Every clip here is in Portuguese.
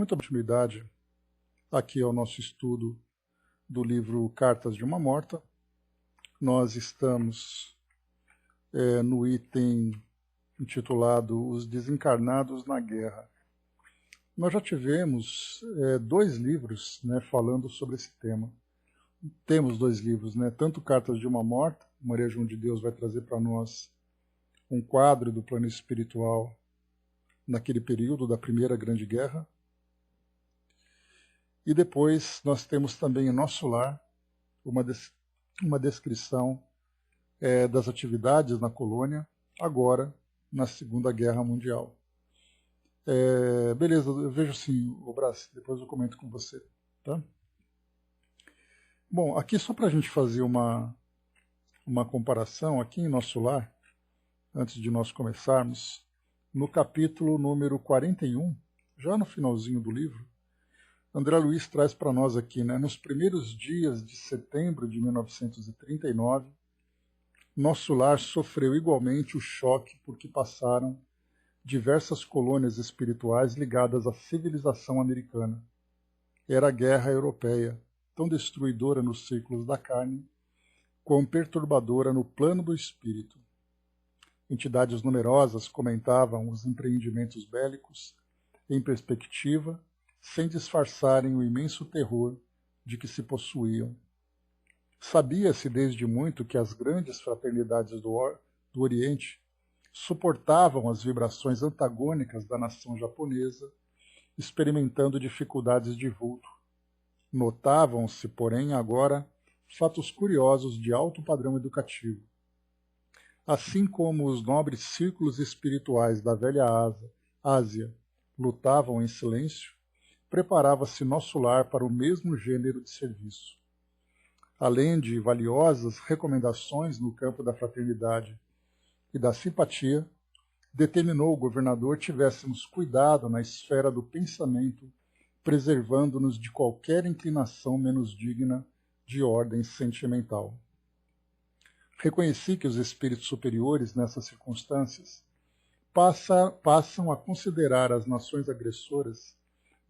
Muita continuidade aqui ao nosso estudo do livro Cartas de uma Morta. Nós estamos no item intitulado Os Desencarnados na Guerra. Nós já tivemos 2 livros falando sobre esse tema. Temos 2 livros, tanto Cartas de uma Morta, Maria João de Deus vai trazer para nós um quadro do plano espiritual naquele período da Primeira Grande Guerra. E depois nós temos também em Nosso Lar uma descrição das atividades na colônia, agora na Segunda Guerra Mundial. Beleza, eu vejo sim, o Brás, depois eu comento com você. Tá? Bom, aqui só para a gente fazer uma comparação, aqui em Nosso Lar, antes de nós começarmos, no capítulo número 41, já no finalzinho do livro, André Luiz traz para nós aqui, nos primeiros dias de setembro de 1939, Nosso Lar sofreu igualmente o choque por que passaram diversas colônias espirituais ligadas à civilização americana. Era a guerra europeia, tão destruidora nos círculos da carne, quão perturbadora no plano do espírito. Entidades numerosas comentavam os empreendimentos bélicos em perspectiva, sem disfarçarem o imenso terror de que se possuíam. Sabia-se desde muito que as grandes fraternidades do Oriente suportavam as vibrações antagônicas da nação japonesa, experimentando dificuldades de vulto. Notavam-se, porém, agora, fatos curiosos de alto padrão educativo. Assim como os nobres círculos espirituais da velha Ásia lutavam em silêncio, preparava-se Nosso Lar para o mesmo gênero de serviço. Além de valiosas recomendações no campo da fraternidade e da simpatia, determinou o governador tivéssemos cuidado na esfera do pensamento, preservando-nos de qualquer inclinação menos digna de ordem sentimental. Reconheci que os espíritos superiores, nessas circunstâncias, passam a considerar as nações agressoras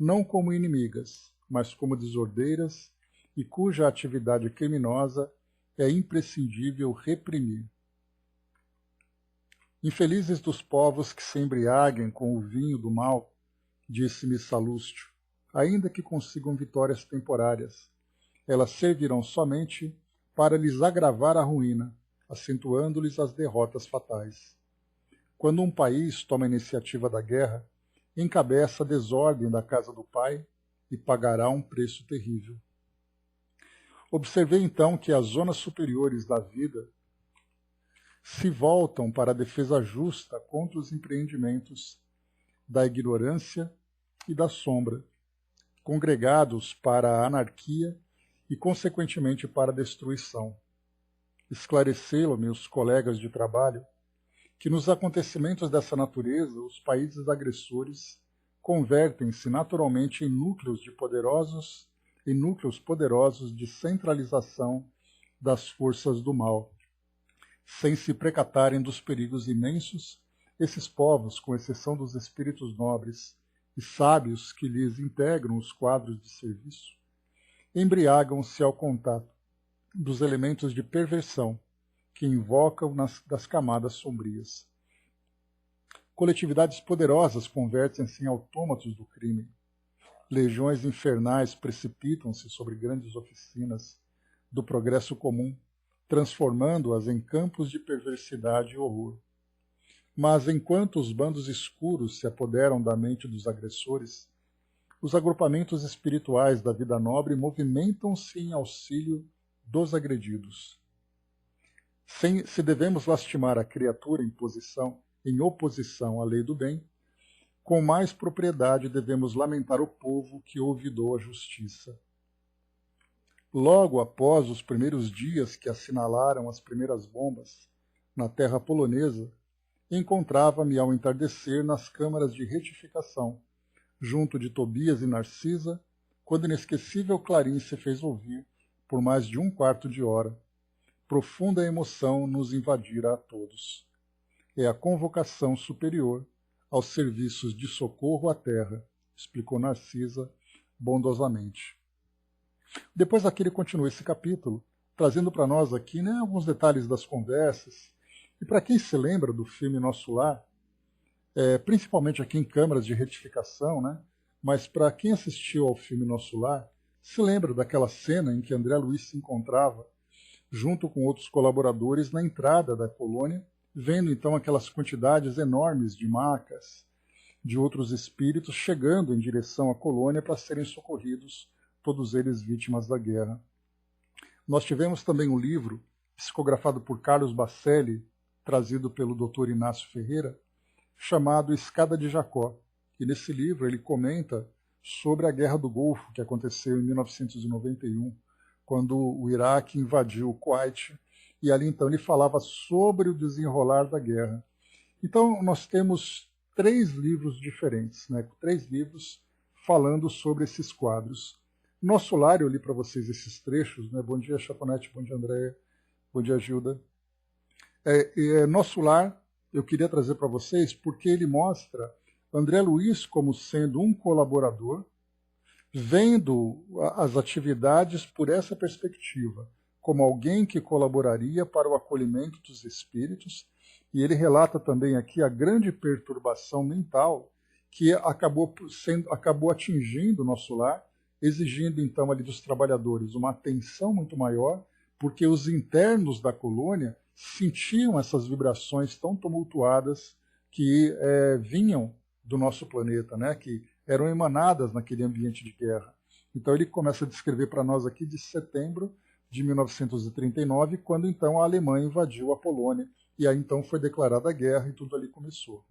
não como inimigas, mas como desordeiras e cuja atividade criminosa é imprescindível reprimir. Infelizes dos povos que se embriaguem com o vinho do mal, disse-me Salustio, ainda que consigam vitórias temporárias, elas servirão somente para lhes agravar a ruína, acentuando-lhes as derrotas fatais. Quando um país toma a iniciativa da guerra, encabeça a desordem da casa do pai e pagará um preço terrível. Observei então que as zonas superiores da vida se voltam para a defesa justa contra os empreendimentos da ignorância e da sombra, congregados para a anarquia e, consequentemente, para a destruição. Esclarecê-lo, meus colegas de trabalho, que nos acontecimentos dessa natureza, os países agressores convertem-se naturalmente em núcleos poderosos de centralização das forças do mal. Sem se precatarem dos perigos imensos, esses povos, com exceção dos espíritos nobres e sábios que lhes integram os quadros de serviço, embriagam-se ao contato dos elementos de perversão que invocam das camadas sombrias. Coletividades poderosas convertem-se em autômatos do crime. Legiões infernais precipitam-se sobre grandes oficinas do progresso comum, transformando-as em campos de perversidade e horror. Mas enquanto os bandos escuros se apoderam da mente dos agressores, os agrupamentos espirituais da vida nobre movimentam-se em auxílio dos agredidos. Se devemos lastimar a criatura em oposição à lei do bem, com mais propriedade devemos lamentar o povo que olvidou a justiça. Logo após os primeiros dias que assinalaram as primeiras bombas na terra polonesa, encontrava-me ao entardecer nas câmaras de retificação, junto de Tobias e Narcisa, quando inesquecível clarim se fez ouvir por mais de 1/4 de hora. Profunda emoção nos invadira a todos. É a convocação superior aos serviços de socorro à terra, explicou Narcisa bondosamente. Depois aqui ele continua esse capítulo, trazendo para nós aqui, né, alguns detalhes das conversas. E para quem se lembra do filme Nosso Lar, principalmente aqui em câmaras de retificação, né, mas para quem assistiu ao filme Nosso Lar, se lembra daquela cena em que André Luiz se encontrava junto com outros colaboradores na entrada da colônia, vendo então aquelas quantidades enormes de macas, de outros espíritos chegando em direção à colônia para serem socorridos, todos eles vítimas da guerra. Nós tivemos também um livro, psicografado por Carlos Bacelli, trazido pelo Dr. Inácio Ferreira, chamado Escada de Jacó. E nesse livro ele comenta sobre a Guerra do Golfo, que aconteceu em 1991, quando o Iraque invadiu o Kuwait, e ali então ele falava sobre o desenrolar da guerra. Então nós temos 3 livros diferentes, né? 3 livros falando sobre esses quadros. Nosso Lar, eu li para vocês esses trechos, né? Bom dia, Chaponete, bom dia, Andréia, bom dia, Gilda. Nosso Lar, eu queria trazer para vocês porque ele mostra André Luiz como sendo um colaborador, vendo as atividades por essa perspectiva, como alguém que colaboraria para o acolhimento dos espíritos, e ele relata também aqui a grande perturbação mental que acabou atingindo o Nosso Lar, exigindo então ali dos trabalhadores uma atenção muito maior, porque os internos da colônia sentiam essas vibrações tão tumultuadas que vinham do nosso planeta, né, que eram emanadas naquele ambiente de guerra. Então ele começa a descrever para nós aqui de setembro de 1939, quando então a Alemanha invadiu a Polônia, e aí então foi declarada a guerra e tudo ali começou.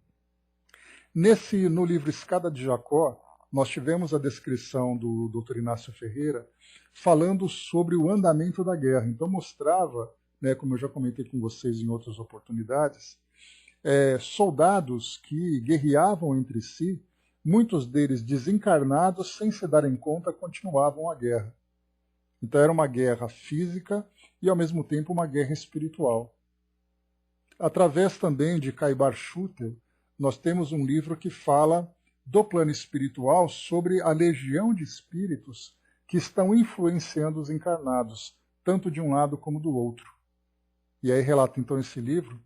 No livro Escada de Jacó, nós tivemos a descrição do Dr. Inácio Ferreira falando sobre o andamento da guerra. Então mostrava, né, como eu já comentei com vocês em outras oportunidades, soldados que guerreavam entre si, muitos deles desencarnados, sem se darem conta, continuavam a guerra. Então era uma guerra física e ao mesmo tempo uma guerra espiritual. Através também de Caibar Schutel, nós temos um livro que fala do plano espiritual sobre a legião de espíritos que estão influenciando os encarnados, tanto de um lado como do outro. E aí relata então esse livro,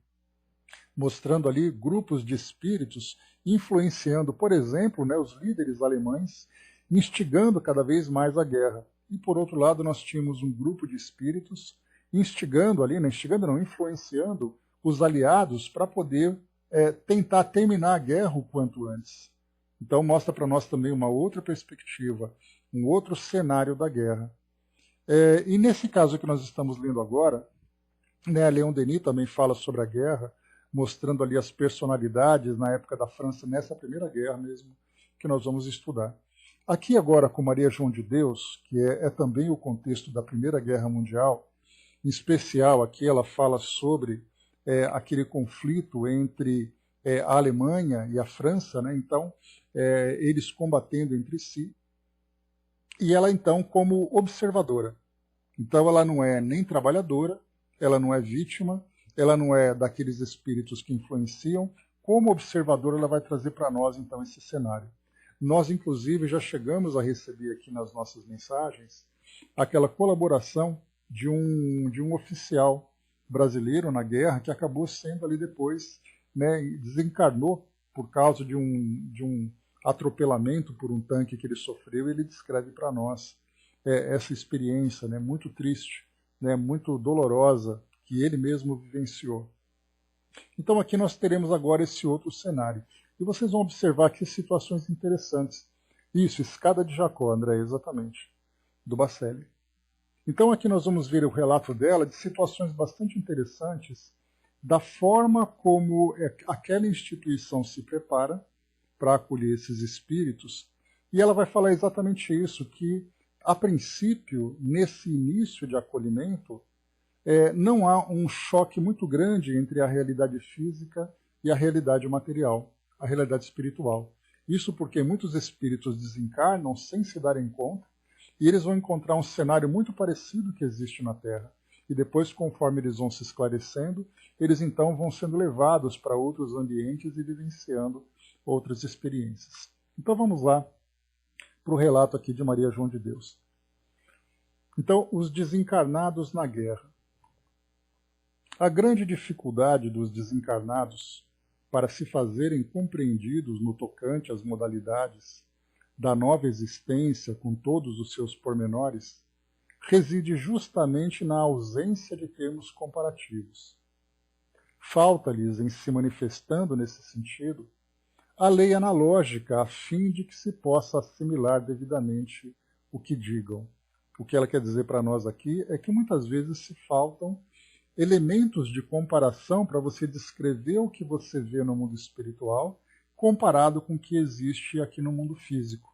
mostrando ali grupos de espíritos influenciando, por exemplo, né, os líderes alemães, instigando cada vez mais a guerra. E por outro lado nós tínhamos um grupo de espíritos influenciando os aliados para poder tentar terminar a guerra o quanto antes. Então mostra para nós também uma outra perspectiva, um outro cenário da guerra. E nesse caso que nós estamos lendo agora, né, Leon Denis também fala sobre a guerra, mostrando ali as personalidades na época da França, nessa primeira guerra mesmo, que nós vamos estudar. Aqui agora com Maria João de Deus, que é também o contexto da Primeira Guerra Mundial, em especial aqui ela fala sobre aquele conflito entre a Alemanha e a França, né? Então eles combatendo entre si, e ela então como observadora. Então ela não é nem trabalhadora, ela não é vítima, ela não é daqueles espíritos que influenciam. Como observadora ela vai trazer para nós então esse cenário. Nós inclusive já chegamos a receber aqui nas nossas mensagens aquela colaboração de um oficial brasileiro na guerra que acabou sendo ali depois, né, desencarnou por causa de um atropelamento por um tanque que ele sofreu, e ele descreve para nós essa experiência, né, muito triste, né, muito dolorosa, que ele mesmo vivenciou. Então aqui nós teremos agora esse outro cenário. E vocês vão observar aqui situações interessantes. Isso, Escada de Jacó, André, exatamente, do Bacelli. Então aqui nós vamos ver o relato dela de situações bastante interessantes, da forma como aquela instituição se prepara para acolher esses espíritos, e ela vai falar exatamente isso, que a princípio, nesse início de acolhimento, não há um choque muito grande entre a realidade física e a realidade material, a realidade espiritual. Isso porque muitos espíritos desencarnam sem se darem conta, e eles vão encontrar um cenário muito parecido que existe na Terra. E depois, conforme eles vão se esclarecendo, eles então vão sendo levados para outros ambientes e vivenciando outras experiências. Então vamos lá para o relato aqui de Maria João de Deus. Então, os desencarnados na guerra. A grande dificuldade dos desencarnados para se fazerem compreendidos no tocante às modalidades da nova existência com todos os seus pormenores reside justamente na ausência de termos comparativos. Falta-lhes, em se manifestando nesse sentido, a lei analógica a fim de que se possa assimilar devidamente o que digam. O que ela quer dizer para nós aqui é que muitas vezes se faltam elementos de comparação para você descrever o que você vê no mundo espiritual comparado com o que existe aqui no mundo físico.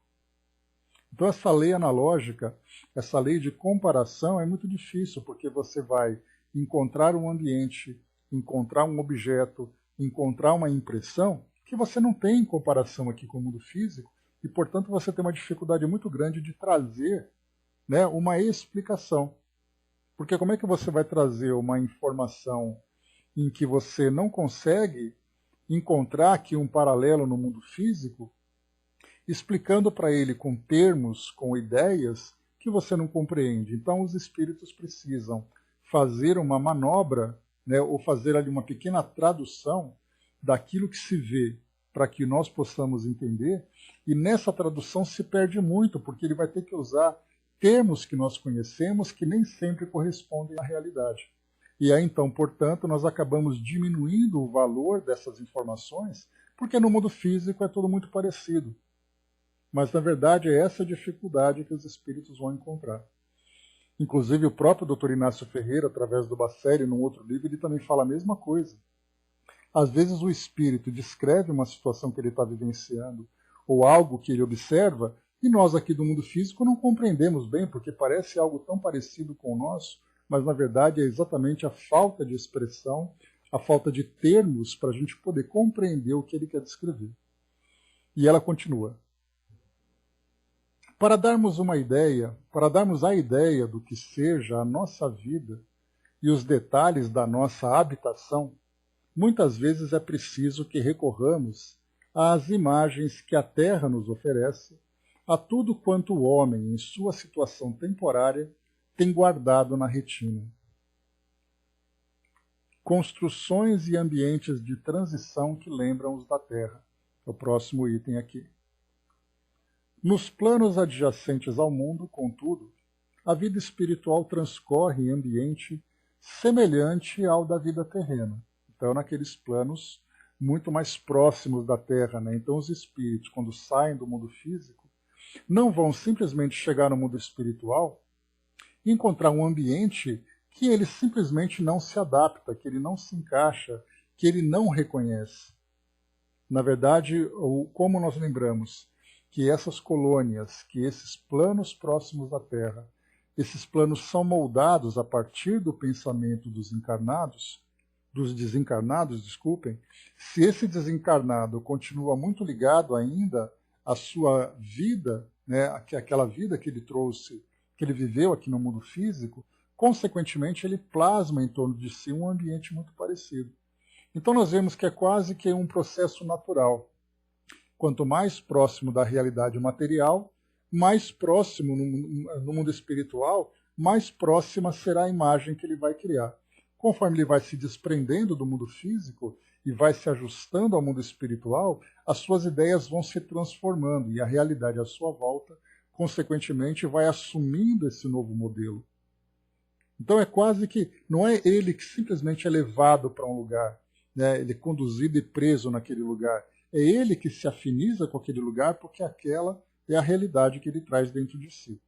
Então essa lei analógica, essa lei de comparação é muito difícil, porque você vai encontrar um ambiente, encontrar um objeto, encontrar uma impressão que você não tem em comparação aqui com o mundo físico e, portanto, você tem uma dificuldade muito grande de trazer, né, uma explicação. Porque como é que você vai trazer uma informação em que você não consegue encontrar aqui um paralelo no mundo físico, explicando para ele com termos, com ideias que você não compreende? Então os espíritos precisam fazer uma manobra, né, ou fazer ali uma pequena tradução daquilo que se vê para que nós possamos entender, e nessa tradução se perde muito, porque ele vai ter que usar termos que nós conhecemos que nem sempre correspondem à realidade. E aí, então, portanto, nós acabamos diminuindo o valor dessas informações, porque no mundo físico é tudo muito parecido. Mas, na verdade, é essa dificuldade que os espíritos vão encontrar. Inclusive, o próprio Dr. Inácio Ferreira, através do Bacelli, num outro livro, ele também fala a mesma coisa. Às vezes o espírito descreve uma situação que ele está vivenciando, ou algo que ele observa, e nós aqui do mundo físico não compreendemos bem, porque parece algo tão parecido com o nosso, mas na verdade é exatamente a falta de expressão, a falta de termos para a gente poder compreender o que ele quer descrever. E ela continua. Para darmos a ideia do que seja a nossa vida e os detalhes da nossa habitação, muitas vezes é preciso que recorramos às imagens que a Terra nos oferece, a tudo quanto o homem, em sua situação temporária, tem guardado na retina. Construções e ambientes de transição que lembram os da Terra. É o próximo item aqui. Nos planos adjacentes ao mundo, contudo, a vida espiritual transcorre em ambiente semelhante ao da vida terrena. Então, naqueles planos muito mais próximos da Terra, né? Então, os espíritos, quando saem do mundo físico, não vão simplesmente chegar no mundo espiritual e encontrar um ambiente que ele simplesmente não se adapta, que ele não se encaixa, que ele não reconhece. Na verdade, como nós lembramos que essas colônias, que esses planos próximos da Terra, esses planos são moldados a partir do pensamento dos desencarnados, se esse desencarnado continua muito ligado ainda à sua vida, né, aquela vida que ele trouxe, que ele viveu aqui no mundo físico, consequentemente ele plasma em torno de si um ambiente muito parecido. Então nós vemos que é quase que um processo natural. Quanto mais próximo da realidade material, mais próximo no mundo espiritual, mais próxima será a imagem que ele vai criar. Conforme ele vai se desprendendo do mundo físico e vai se ajustando ao mundo espiritual, as suas ideias vão se transformando e a realidade à sua volta, consequentemente, vai assumindo esse novo modelo. Então é quase que, não é ele que simplesmente é levado para um lugar, né? Ele é conduzido e preso naquele lugar. É ele que se afiniza com aquele lugar porque aquela é a realidade que ele traz dentro de si.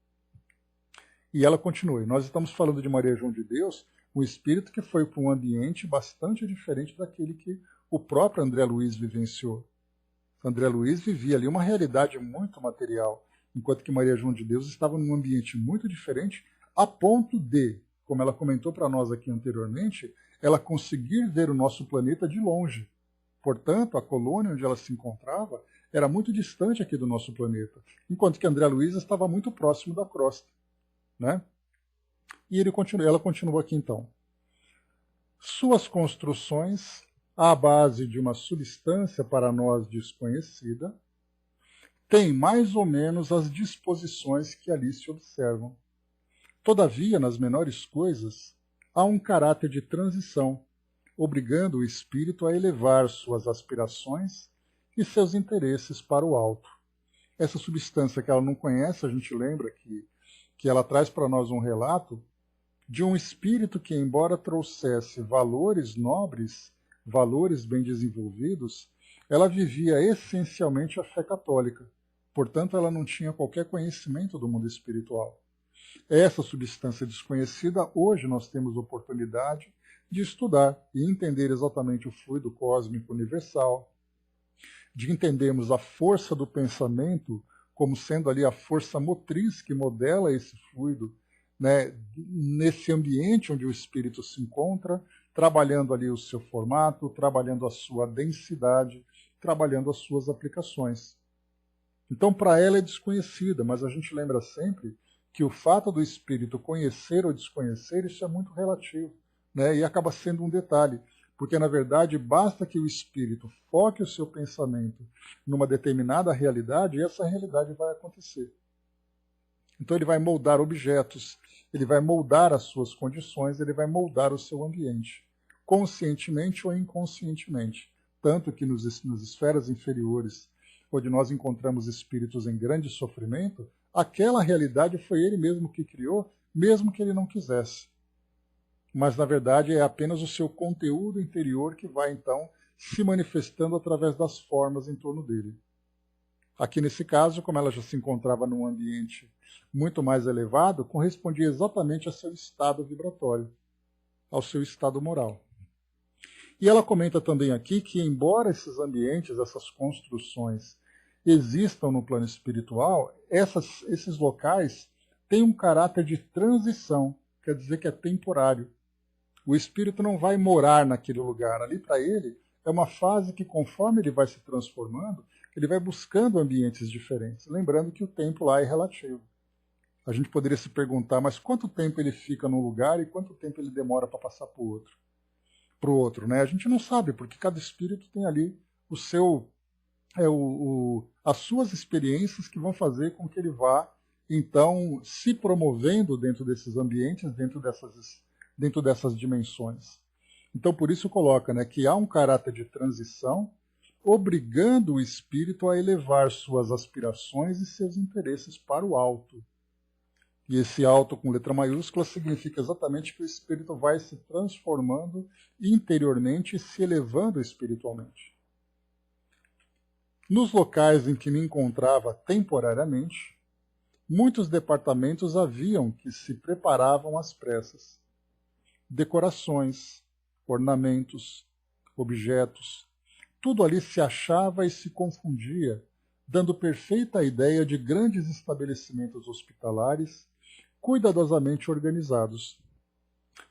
E ela continua. Nós estamos falando de Maria João de Deus, um espírito que foi para um ambiente bastante diferente daquele que o próprio André Luiz vivenciou. André Luiz vivia ali uma realidade muito material, enquanto que Maria João de Deus estava num ambiente muito diferente, a ponto de, como ela comentou para nós aqui anteriormente, ela conseguir ver o nosso planeta de longe. Portanto, a colônia onde ela se encontrava era muito distante aqui do nosso planeta, enquanto que André Luiz estava muito próximo da crosta, né? E ela continua aqui então. Suas construções, à base de uma substância para nós desconhecida, tem mais ou menos as disposições que ali se observam. Todavia, nas menores coisas, há um caráter de transição, obrigando o espírito a elevar suas aspirações e seus interesses para o alto. Essa substância que ela não conhece, a gente lembra que ela traz para nós um relato de um espírito que, embora trouxesse valores nobres, valores bem desenvolvidos, ela vivia essencialmente a fé católica. Portanto, ela não tinha qualquer conhecimento do mundo espiritual. Essa substância desconhecida, hoje nós temos oportunidade de estudar e entender exatamente o fluido cósmico universal, de entendermos a força do pensamento como sendo ali a força motriz que modela esse fluido, né, nesse ambiente onde o espírito se encontra, trabalhando ali o seu formato, trabalhando a sua densidade, trabalhando as suas aplicações. Então, para ela é desconhecida, mas a gente lembra sempre que o fato do espírito conhecer ou desconhecer, isso é muito relativo, né, e acaba sendo um detalhe. Porque, na verdade, basta que o espírito foque o seu pensamento numa determinada realidade e essa realidade vai acontecer. Então, ele vai moldar objetos, ele vai moldar as suas condições, ele vai moldar o seu ambiente, conscientemente ou inconscientemente. Tanto que nas esferas inferiores, onde nós encontramos espíritos em grande sofrimento, aquela realidade foi ele mesmo que criou, mesmo que ele não quisesse. Mas, na verdade, é apenas o seu conteúdo interior que vai, então, se manifestando através das formas em torno dele. Aqui, nesse caso, como ela já se encontrava num ambiente muito mais elevado, correspondia exatamente ao seu estado vibratório, ao seu estado moral. E ela comenta também aqui que, embora esses ambientes, essas construções, existam no plano espiritual, esses locais têm um caráter de transição, quer dizer que é temporário. O espírito não vai morar naquele lugar. Ali, para ele, é uma fase que, conforme ele vai se transformando, ele vai buscando ambientes diferentes. Lembrando que o tempo lá é relativo. A gente poderia se perguntar, mas quanto tempo ele fica num lugar e quanto tempo ele demora para passar para o outro, né? A gente não sabe, porque cada espírito tem ali o seu, as suas experiências que vão fazer com que ele vá, então, se promovendo dentro desses ambientes, dentro dessas dimensões. Então, por isso coloca, né, que há um caráter de transição, obrigando o espírito a elevar suas aspirações e seus interesses para o alto. E esse alto com letra maiúscula significa exatamente que o espírito vai se transformando interiormente e se elevando espiritualmente. Nos locais em que me encontrava temporariamente, muitos departamentos haviam que se preparavam às pressas. Decorações, ornamentos, objetos, tudo ali se achava e se confundia, dando perfeita ideia de grandes estabelecimentos hospitalares cuidadosamente organizados.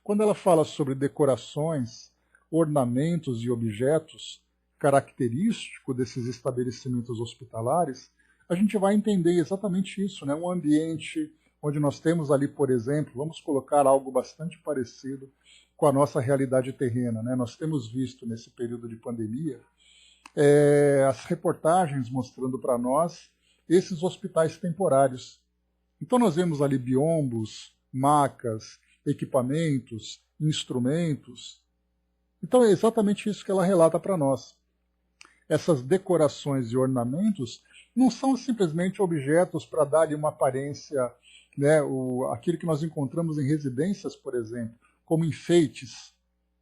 Quando ela fala sobre decorações, ornamentos e objetos característicos desses estabelecimentos hospitalares, a gente vai entender exatamente isso, né? Um ambiente onde nós temos ali, por exemplo, vamos colocar algo bastante parecido com a nossa realidade terrena, né? Nós temos visto nesse período de pandemia as reportagens mostrando para nós esses hospitais temporários. Então nós vemos ali biombos, macas, equipamentos, instrumentos. Então é exatamente isso que ela relata para nós. Essas decorações e ornamentos não são simplesmente objetos para dar-lhe uma aparência, né, aquilo que nós encontramos em residências, por exemplo, como enfeites.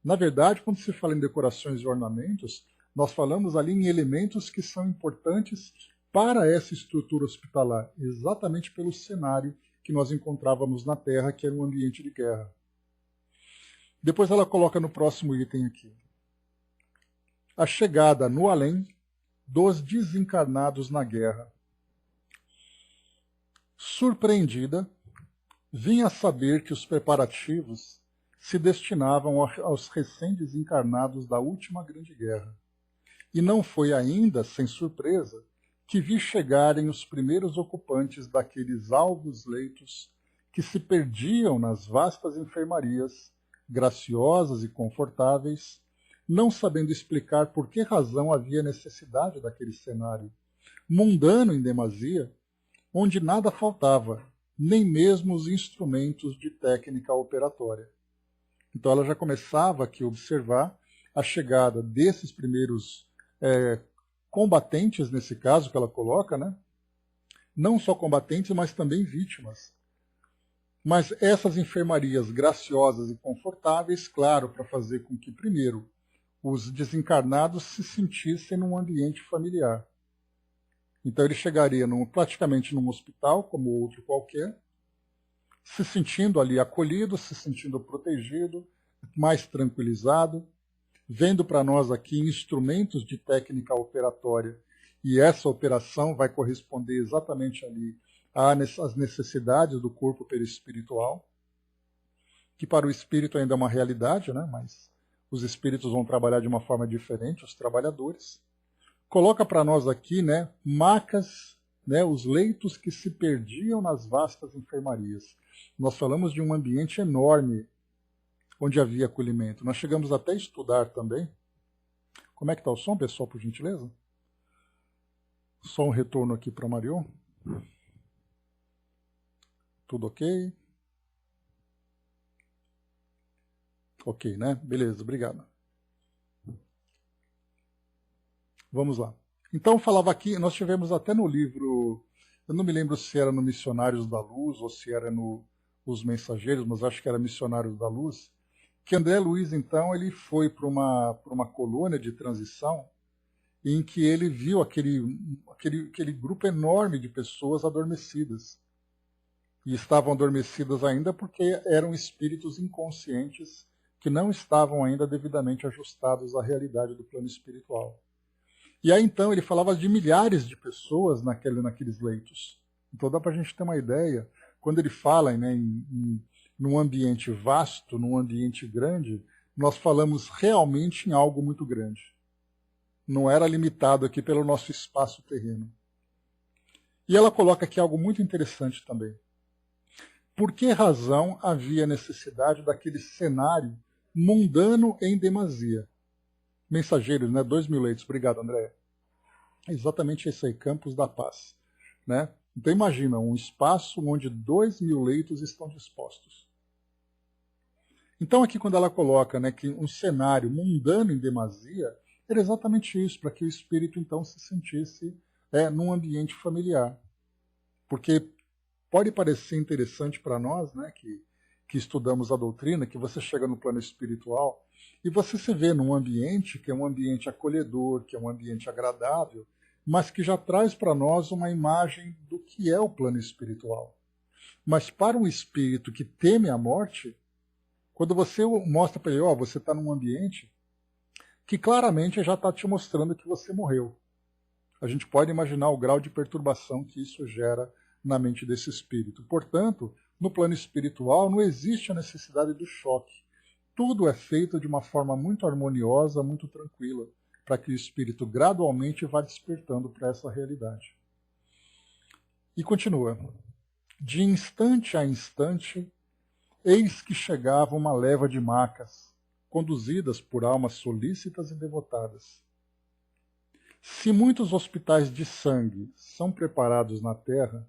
Na verdade, quando se fala em decorações e ornamentos, nós falamos ali em elementos que são importantes para essa estrutura hospitalar, exatamente pelo cenário que nós encontrávamos na Terra, que era um ambiente de guerra. Depois ela coloca no próximo item aqui. A chegada no além dos desencarnados na guerra. Surpreendida, vim a saber que os preparativos se destinavam aos recém-desencarnados da última grande guerra. E não foi ainda, sem surpresa, que vi chegarem os primeiros ocupantes daqueles alvos leitos que se perdiam nas vastas enfermarias, graciosas e confortáveis, não sabendo explicar por que razão havia necessidade daquele cenário, mundano em demasia, onde nada faltava, nem mesmo os instrumentos de técnica operatória. Então ela já começava aqui a observar a chegada desses primeiros combatentes, nesse caso que ela coloca, né? Não só combatentes, mas também vítimas. Mas essas enfermarias graciosas e confortáveis, claro, para fazer com que, primeiro, os desencarnados se sentissem num ambiente familiar. Então ele chegaria praticamente num hospital, como outro qualquer, se sentindo ali acolhido, se sentindo protegido, mais tranquilizado, vendo para nós aqui instrumentos de técnica operatória, e essa operação vai corresponder exatamente ali às necessidades do corpo perispiritual, que para o espírito ainda é uma realidade, né? Mas os espíritos vão trabalhar de uma forma diferente, os trabalhadores. Coloca para nós aqui, né, macas, né, os leitos que se perdiam nas vastas enfermarias. Nós falamos de um ambiente enorme onde havia acolhimento. Nós chegamos até a estudar também. Como é que está o som, pessoal, por gentileza? Só um retorno aqui para o Marion. Tudo ok? Ok, né? Beleza, obrigado. Vamos lá. Então, falava aqui, nós tivemos até no livro, eu não me lembro se era no Missionários da Luz ou se era no Os Mensageiros, mas acho que era Missionários da Luz, que André Luiz, então, ele foi para uma colônia de transição em que ele viu aquele grupo enorme de pessoas adormecidas. E estavam adormecidas ainda porque eram espíritos inconscientes que não estavam ainda devidamente ajustados à realidade do plano espiritual. E aí então ele falava de milhares de pessoas naqueles leitos. Então dá para a gente ter uma ideia, quando ele fala, né, num ambiente vasto, num ambiente grande, nós falamos realmente em algo muito grande. Não era limitado aqui pelo nosso espaço terreno. E ela coloca aqui algo muito interessante também. Por que razão havia necessidade daquele cenário mundano em demasia? Mensageiros, né? 2.000 leitos. Obrigado, André. É exatamente esse aí, Campos da Paz. Né? Então imagina, um espaço onde 2.000 leitos estão dispostos. Então aqui quando ela coloca, né, que um cenário mundano em demasia, era exatamente isso, para que o espírito então se sentisse num ambiente familiar. Porque pode parecer interessante para nós, né, que estudamos a doutrina, que você chega no plano espiritual e você se vê num ambiente que é um ambiente acolhedor, que é um ambiente agradável, mas que já traz para nós uma imagem do que é o plano espiritual. Mas para um espírito que teme a morte, quando você mostra para ele, você está num ambiente que claramente já está te mostrando que você morreu. A gente pode imaginar o grau de perturbação que isso gera na mente desse espírito. Portanto, no plano espiritual não existe a necessidade do choque. Tudo é feito de uma forma muito harmoniosa, muito tranquila, para que o espírito gradualmente vá despertando para essa realidade. E continua. De instante a instante, eis que chegava uma leva de macas, conduzidas por almas solícitas e devotadas. Se muitos hospitais de sangue são preparados na Terra,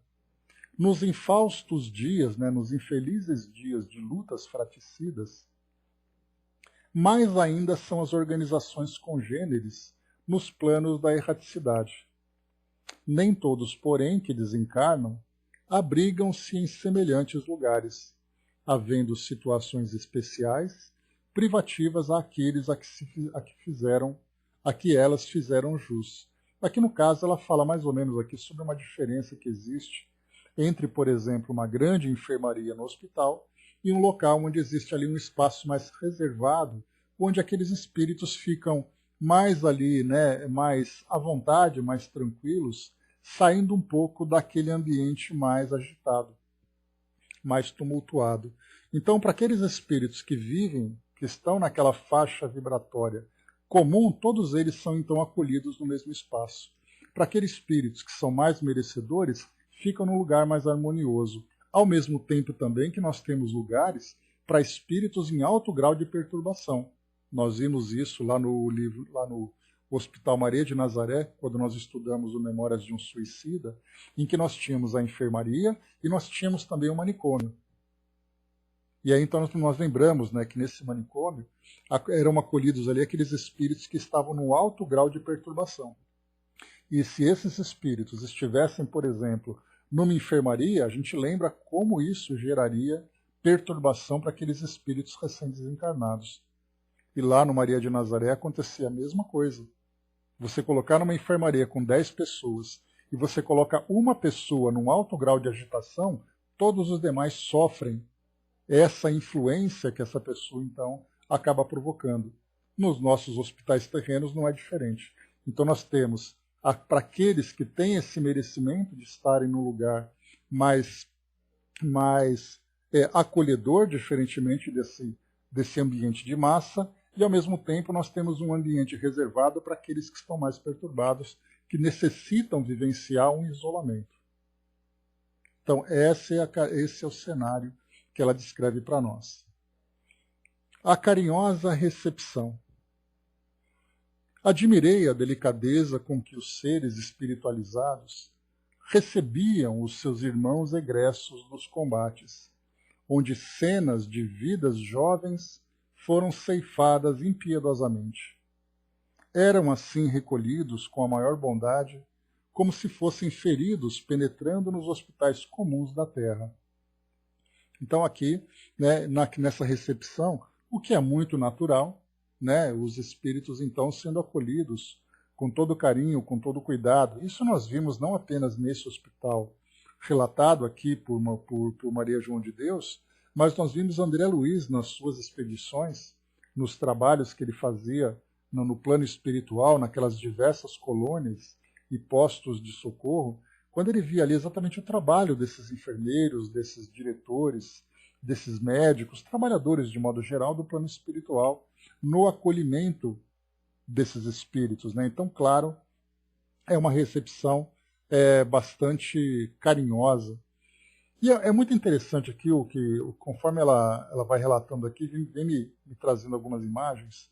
nos infaustos dias, né, nos infelizes dias de lutas fratricidas, mais ainda são as organizações congêneres nos planos da erraticidade. Nem todos, porém, que desencarnam, abrigam-se em semelhantes lugares, havendo situações especiais, privativas àqueles a que elas fizeram jus. Aqui no caso ela fala mais ou menos aqui sobre uma diferença que existe entre, por exemplo, uma grande enfermaria no hospital e um local onde existe ali um espaço mais reservado, onde aqueles espíritos ficam mais ali, né, mais à vontade, mais tranquilos, saindo um pouco daquele ambiente mais agitado, mais tumultuado. Então, para aqueles espíritos que vivem, que estão naquela faixa vibratória comum, todos eles são então acolhidos no mesmo espaço. Para aqueles espíritos que são mais merecedores, ficam num lugar mais harmonioso. Ao mesmo tempo também que nós temos lugares para espíritos em alto grau de perturbação. Nós vimos isso lá no livro, lá no o Hospital Maria de Nazaré, quando nós estudamos o Memórias de um Suicida, em que nós tínhamos a enfermaria e nós tínhamos também o manicômio. E aí então nós lembramos, né, que nesse manicômio eram acolhidos ali aqueles espíritos que estavam no alto grau de perturbação. E se esses espíritos estivessem, por exemplo, numa enfermaria, a gente lembra como isso geraria perturbação para aqueles espíritos recém-desencarnados. E lá no Maria de Nazaré acontecia a mesma coisa. Você colocar numa enfermaria com 10 pessoas e você coloca uma pessoa num alto grau de agitação, todos os demais sofrem essa influência que essa pessoa, então, acaba provocando. Nos nossos hospitais terrenos não é diferente. Então nós temos, para aqueles que têm esse merecimento de estarem num lugar mais acolhedor, diferentemente desse ambiente de massa, e ao mesmo tempo nós temos um ambiente reservado para aqueles que estão mais perturbados, que necessitam vivenciar um isolamento. Então esse é o cenário que ela descreve para nós. A carinhosa recepção. Admirei a delicadeza com que os seres espiritualizados recebiam os seus irmãos egressos dos combates, onde cenas de vidas jovens foram ceifadas impiedosamente. Eram assim recolhidos com a maior bondade, como se fossem feridos penetrando nos hospitais comuns da terra. Então aqui, né, nessa recepção, o que é muito natural, né, os espíritos então sendo acolhidos com todo carinho, com todo cuidado. Isso nós vimos não apenas nesse hospital relatado aqui por Maria João de Deus, mas nós vimos André Luiz nas suas expedições, nos trabalhos que ele fazia no plano espiritual, naquelas diversas colônias e postos de socorro, quando ele via ali exatamente o trabalho desses enfermeiros, desses diretores, desses médicos, trabalhadores de modo geral do plano espiritual, no acolhimento desses espíritos, né? Então, claro, é uma recepção bastante carinhosa. E é muito interessante aqui, conforme ela vai relatando aqui, vem me trazendo algumas imagens,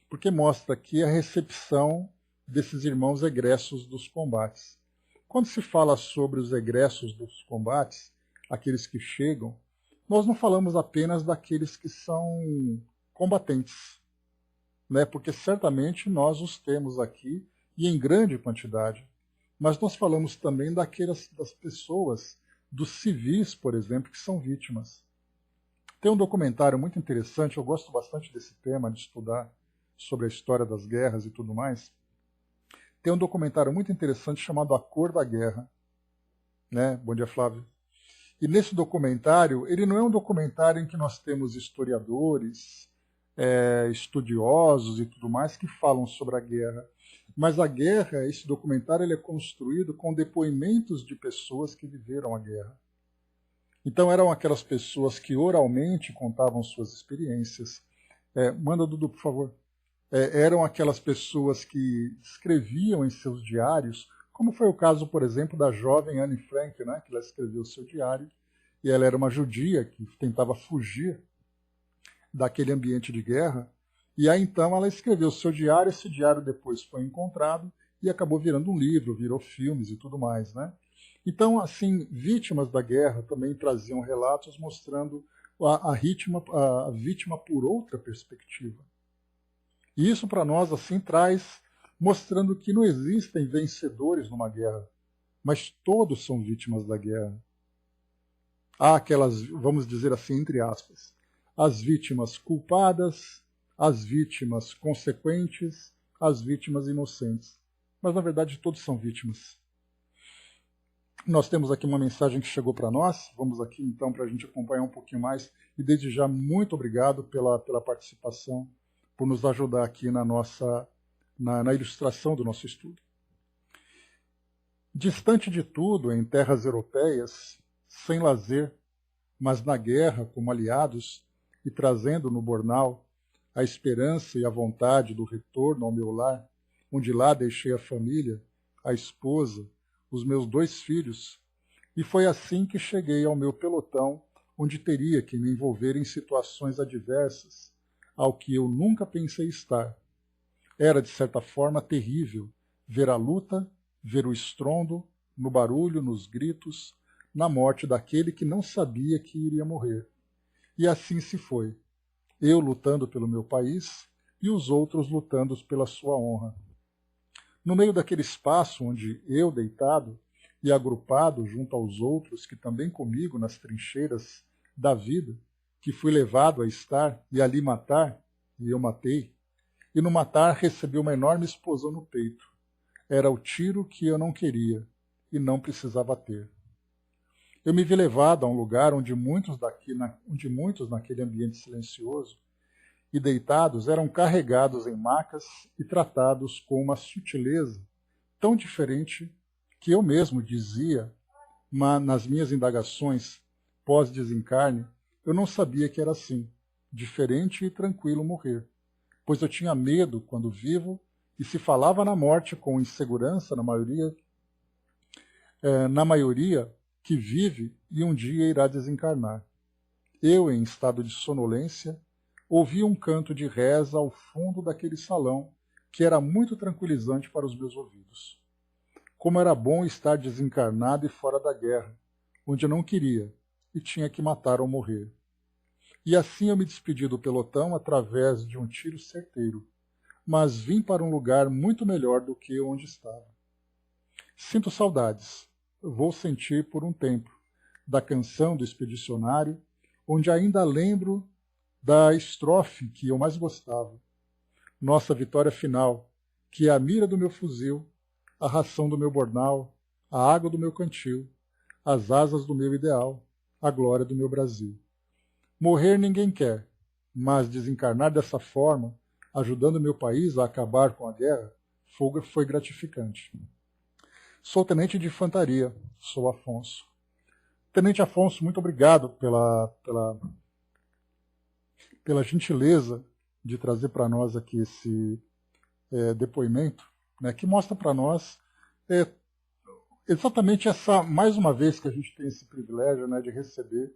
porque mostra aqui a recepção desses irmãos egressos dos combates. Quando se fala sobre os egressos dos combates, aqueles que chegam, nós não falamos apenas daqueles que são combatentes, né? Porque certamente nós os temos aqui e em grande quantidade. Mas nós falamos também das pessoas, dos civis, por exemplo, que são vítimas. Tem um documentário muito interessante, eu gosto bastante desse tema, de estudar sobre a história das guerras e tudo mais. Tem um documentário muito interessante chamado A Cor da Guerra. Né? Bom dia, Flávio. E nesse documentário, ele não é um documentário em que nós temos historiadores, estudiosos e tudo mais que falam sobre a guerra. Mas a guerra, esse documentário, ele é construído com depoimentos de pessoas que viveram a guerra. Então eram aquelas pessoas que oralmente contavam suas experiências. Manda, Dudu, por favor. Eram aquelas pessoas que escreviam em seus diários, como foi o caso, por exemplo, da jovem Anne Frank, né, que ela escreveu o seu diário, e ela era uma judia que tentava fugir daquele ambiente de guerra, e aí então ela escreveu o seu diário, esse diário depois foi encontrado e acabou virando um livro, virou filmes e tudo mais, né? Então, assim, vítimas da guerra também traziam relatos mostrando a vítima por outra perspectiva. E isso para nós assim traz, mostrando que não existem vencedores numa guerra, mas todos são vítimas da guerra. Há aquelas, vamos dizer assim, entre aspas, as vítimas culpadas, as vítimas consequentes, as vítimas inocentes. Mas na verdade todos são vítimas. Nós temos aqui uma mensagem que chegou para nós, vamos aqui então para a gente acompanhar um pouquinho mais, e desde já muito obrigado pela participação, por nos ajudar aqui na ilustração do nosso estudo. Distante de tudo, em terras europeias, sem lazer, mas na guerra como aliados, e trazendo no bornal a esperança e a vontade do retorno ao meu lar, onde lá deixei a família, a esposa, os meus 2 filhos, e foi assim que cheguei ao meu pelotão, onde teria que me envolver em situações adversas, ao que eu nunca pensei estar, Era, de certa forma, terrível ver a luta, ver o estrondo, no barulho, nos gritos, na morte daquele que não sabia que iria morrer. E assim se foi. Eu lutando pelo meu país e os outros lutando pela sua honra. No meio daquele espaço onde eu, deitado e agrupado junto aos outros que também comigo nas trincheiras da vida, que fui levado a estar e ali matar, e eu matei, e no matar recebi uma enorme explosão no peito. Era o tiro que eu não queria e não precisava ter. Eu me vi levado a um lugar onde muitos naquele ambiente silencioso e deitados eram carregados em macas e tratados com uma sutileza tão diferente que eu mesmo dizia, mas nas minhas indagações pós-desencarne, eu não sabia que era assim, diferente e tranquilo morrer, pois eu tinha medo quando vivo e se falava na morte com insegurança na maioria que vive e um dia irá desencarnar. Eu, em estado de sonolência, ouvi um canto de reza ao fundo daquele salão, que era muito tranquilizante para os meus ouvidos. Como era bom estar desencarnado e fora da guerra, onde eu não queria e tinha que matar ou morrer. E assim eu me despedi do pelotão através de um tiro certeiro, mas vim para um lugar muito melhor do que onde estava. Sinto saudades, vou sentir por um tempo, da canção do expedicionário, onde ainda lembro da estrofe que eu mais gostava. Nossa vitória final, que é a mira do meu fuzil, a ração do meu bornal, a água do meu cantil, as asas do meu ideal, a glória do meu Brasil. Morrer ninguém quer, mas desencarnar dessa forma, ajudando meu país a acabar com a guerra, foi gratificante. Sou tenente de infantaria, sou Afonso. Tenente Afonso, muito obrigado pela gentileza de trazer para nós aqui esse depoimento, né, que mostra para nós exatamente mais uma vez que a gente tem esse privilégio, né, de receber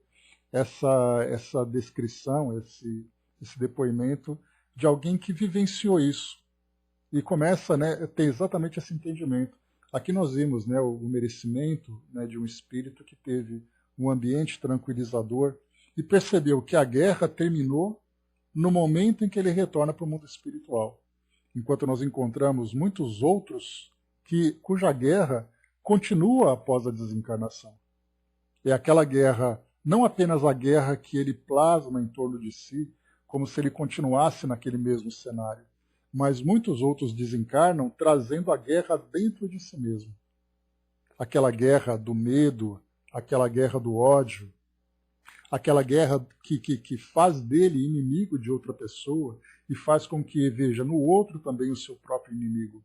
essa descrição, esse depoimento de alguém que vivenciou isso e começa, né, a ter exatamente esse entendimento. Aqui nós vimos, né, o merecimento, né, de um espírito que teve um ambiente tranquilizador e percebeu que a guerra terminou no momento em que ele retorna para o mundo espiritual. Enquanto nós encontramos muitos outros cuja guerra continua após a desencarnação. É aquela guerra, não apenas a guerra que ele plasma em torno de si, como se ele continuasse naquele mesmo cenário, mas muitos outros desencarnam trazendo a guerra dentro de si mesmo. Aquela guerra do medo, aquela guerra do ódio, aquela guerra que faz dele inimigo de outra pessoa e faz com que veja no outro também o seu próprio inimigo.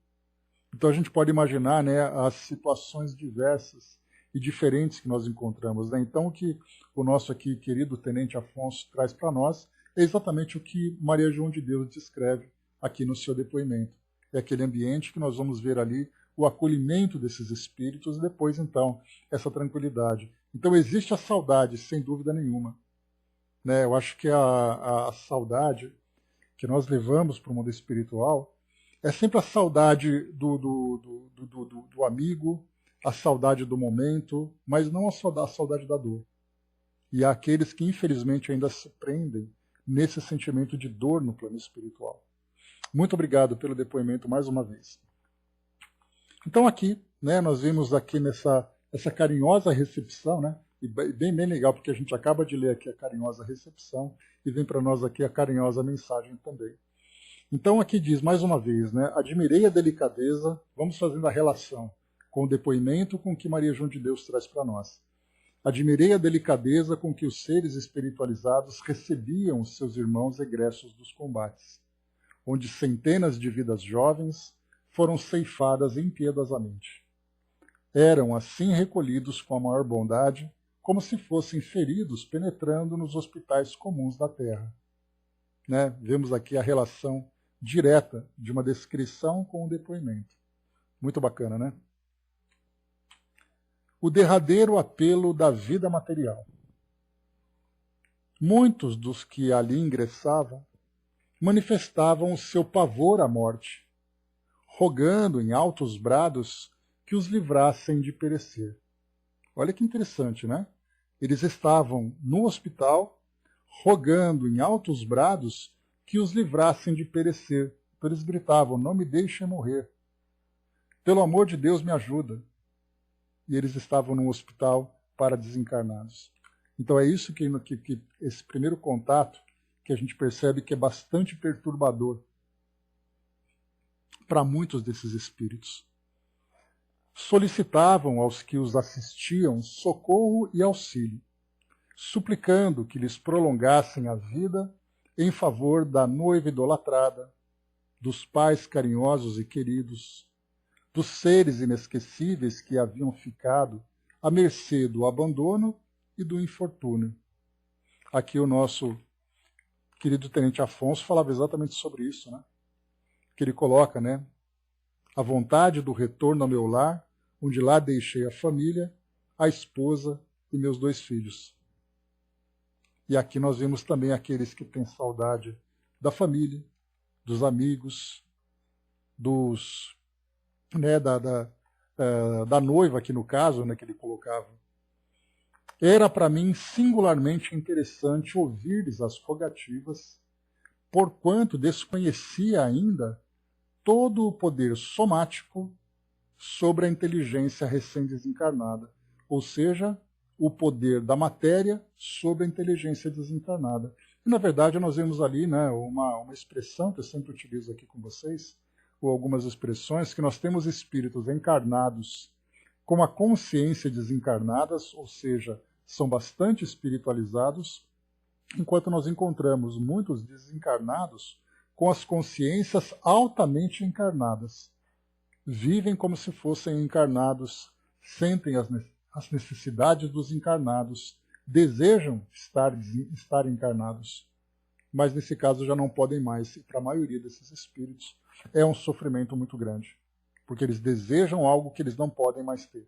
Então a gente pode imaginar, né, as situações diversas e diferentes que nós encontramos, né? Então o que o nosso aqui querido Tenente Afonso traz para nós é exatamente o que Maria João de Deus descreve aqui no seu depoimento. É aquele ambiente que nós vamos ver ali o acolhimento desses espíritos e depois, então, essa tranquilidade. Então existe a saudade, sem dúvida nenhuma. Né? Eu acho que a saudade que nós levamos para o mundo espiritual é sempre a saudade do amigo, a saudade do momento, mas não a saudade da dor. E há aqueles que, infelizmente, ainda se prendem nesse sentimento de dor no plano espiritual. Muito obrigado pelo depoimento mais uma vez. Então aqui, né, nós vimos aqui essa carinhosa recepção, né, e bem legal, porque a gente acaba de ler aqui a carinhosa recepção e vem para nós aqui a carinhosa mensagem também. Então aqui diz, mais uma vez, né, admirei a delicadeza, vamos fazendo a relação com o depoimento com que Maria João de Deus traz para nós. Admirei a delicadeza com que os seres espiritualizados recebiam os seus irmãos egressos dos combates, onde centenas de vidas jovens foram ceifadas impiedosamente. Eram assim recolhidos com a maior bondade, como se fossem feridos penetrando nos hospitais comuns da Terra. Né? Vemos aqui a relação direta de uma descrição com o depoimento. Muito bacana, né? O derradeiro apelo da vida material. Muitos dos que ali ingressavam manifestavam o seu pavor à morte rogando em altos brados que os livrassem de perecer. Olha que interessante, né? Eles estavam no hospital, rogando em altos brados que os livrassem de perecer. Então eles gritavam, não me deixem morrer. Pelo amor de Deus, me ajuda. E eles estavam no hospital para desencarnados. Então é isso que esse primeiro contato que a gente percebe que é bastante perturbador para muitos desses espíritos. Solicitavam aos que os assistiam socorro e auxílio, suplicando que lhes prolongassem a vida em favor da noiva idolatrada, dos pais carinhosos e queridos, dos seres inesquecíveis que haviam ficado à mercê do abandono e do infortúnio. Aqui o nosso querido Tenente Afonso falava exatamente sobre isso, né? Que ele coloca, né? A vontade do retorno ao meu lar, onde lá deixei a família, a esposa e meus 2 filhos. E aqui nós vemos também aqueles que têm saudade da família, dos amigos, dos, né, da noiva, aqui no caso, né, que ele colocava. Era para mim singularmente interessante ouvir-lhes as rogativas, porquanto desconhecia ainda todo o poder somático sobre a inteligência recém-desencarnada, ou seja, o poder da matéria sobre a inteligência desencarnada. E, na verdade, nós vemos ali, né, uma expressão que eu sempre utilizo aqui com vocês, ou algumas expressões, que nós temos espíritos encarnados com a consciência desencarnadas, ou seja, são bastante espiritualizados, enquanto nós encontramos muitos desencarnados com as consciências altamente encarnadas. Vivem como se fossem encarnados, sentem as necessidades dos encarnados, desejam estar encarnados, mas nesse caso já não podem mais, e para a maioria desses espíritos é um sofrimento muito grande, porque eles desejam algo que eles não podem mais ter.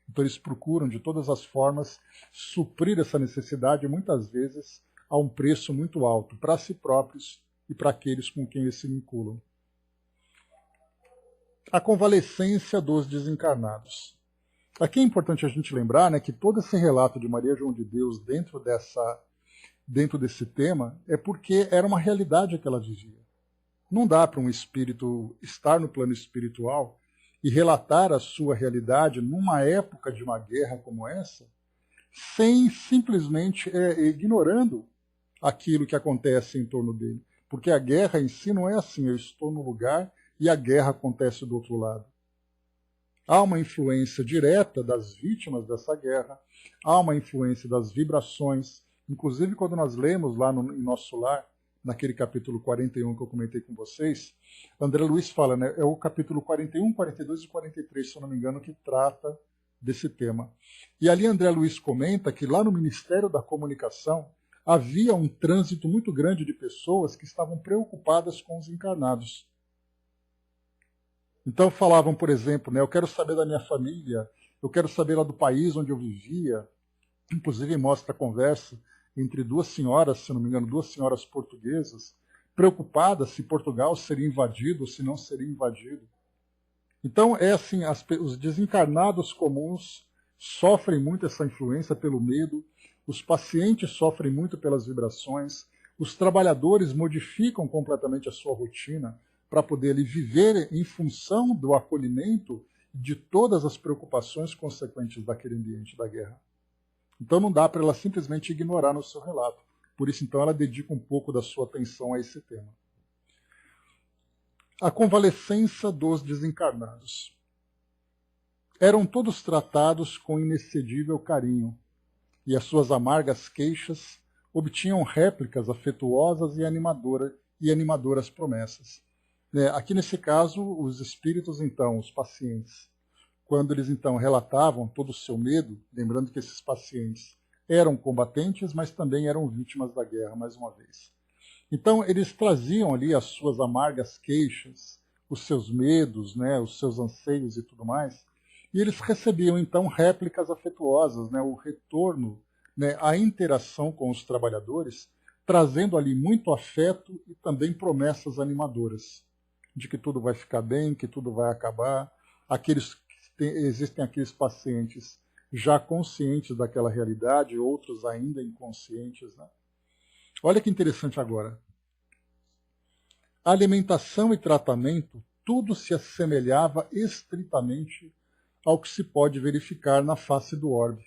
Então eles procuram de todas as formas suprir essa necessidade, muitas vezes a um preço muito alto, para si próprios e para aqueles com quem eles se vinculam. A convalescência dos desencarnados. Aqui é importante a gente lembrar, né, que todo esse relato de Maria João de Deus dentro desse tema é porque era uma realidade que ela vivia. Não dá para um espírito estar no plano espiritual e relatar a sua realidade numa época de uma guerra como essa, sem simplesmente ignorando aquilo que acontece em torno dele. Porque a guerra em si não é assim, eu estou no lugar e a guerra acontece do outro lado. Há uma influência direta das vítimas dessa guerra, há uma influência das vibrações, inclusive quando nós lemos lá em Nosso Lar, naquele capítulo 41 que eu comentei com vocês, André Luiz fala, né, é o capítulo 41, 42 e 43, se eu não me engano, que trata desse tema. E ali André Luiz comenta que lá no Ministério da Comunicação havia um trânsito muito grande de pessoas que estavam preocupadas com os encarnados. Então falavam, por exemplo, né, eu quero saber da minha família, eu quero saber lá do país onde eu vivia. Inclusive mostra a conversa entre 2 senhoras, se não me engano, 2 senhoras portuguesas, preocupadas se Portugal seria invadido ou se não seria invadido. Então é assim, os desencarnados comuns sofrem muito essa influência pelo medo, os pacientes sofrem muito pelas vibrações, os trabalhadores modificam completamente a sua rotina para poder ali viver em função do acolhimento de todas as preocupações consequentes daquele ambiente da guerra. Então não dá para ela simplesmente ignorar no seu relato. Por isso, então, ela dedica um pouco da sua atenção a esse tema. A convalescença dos desencarnados. Eram todos tratados com inexcedível carinho, e as suas amargas queixas obtinham réplicas afetuosas e animadoras promessas. Aqui nesse caso, os espíritos, então, os pacientes, quando eles então relatavam todo o seu medo, lembrando que esses pacientes eram combatentes, mas também eram vítimas da guerra, mais uma vez. Então eles traziam ali as suas amargas queixas, os seus medos, né, os seus anseios e tudo mais, e eles recebiam então réplicas afetuosas, né, o retorno, né, a interação com os trabalhadores, trazendo ali muito afeto e também promessas animadoras. de que tudo vai ficar bem, que tudo vai acabar. Existem aqueles pacientes já conscientes daquela realidade, outros ainda inconscientes, né? Olha que interessante agora. Alimentação e tratamento, tudo se assemelhava estritamente ao que se pode verificar na face do orbe.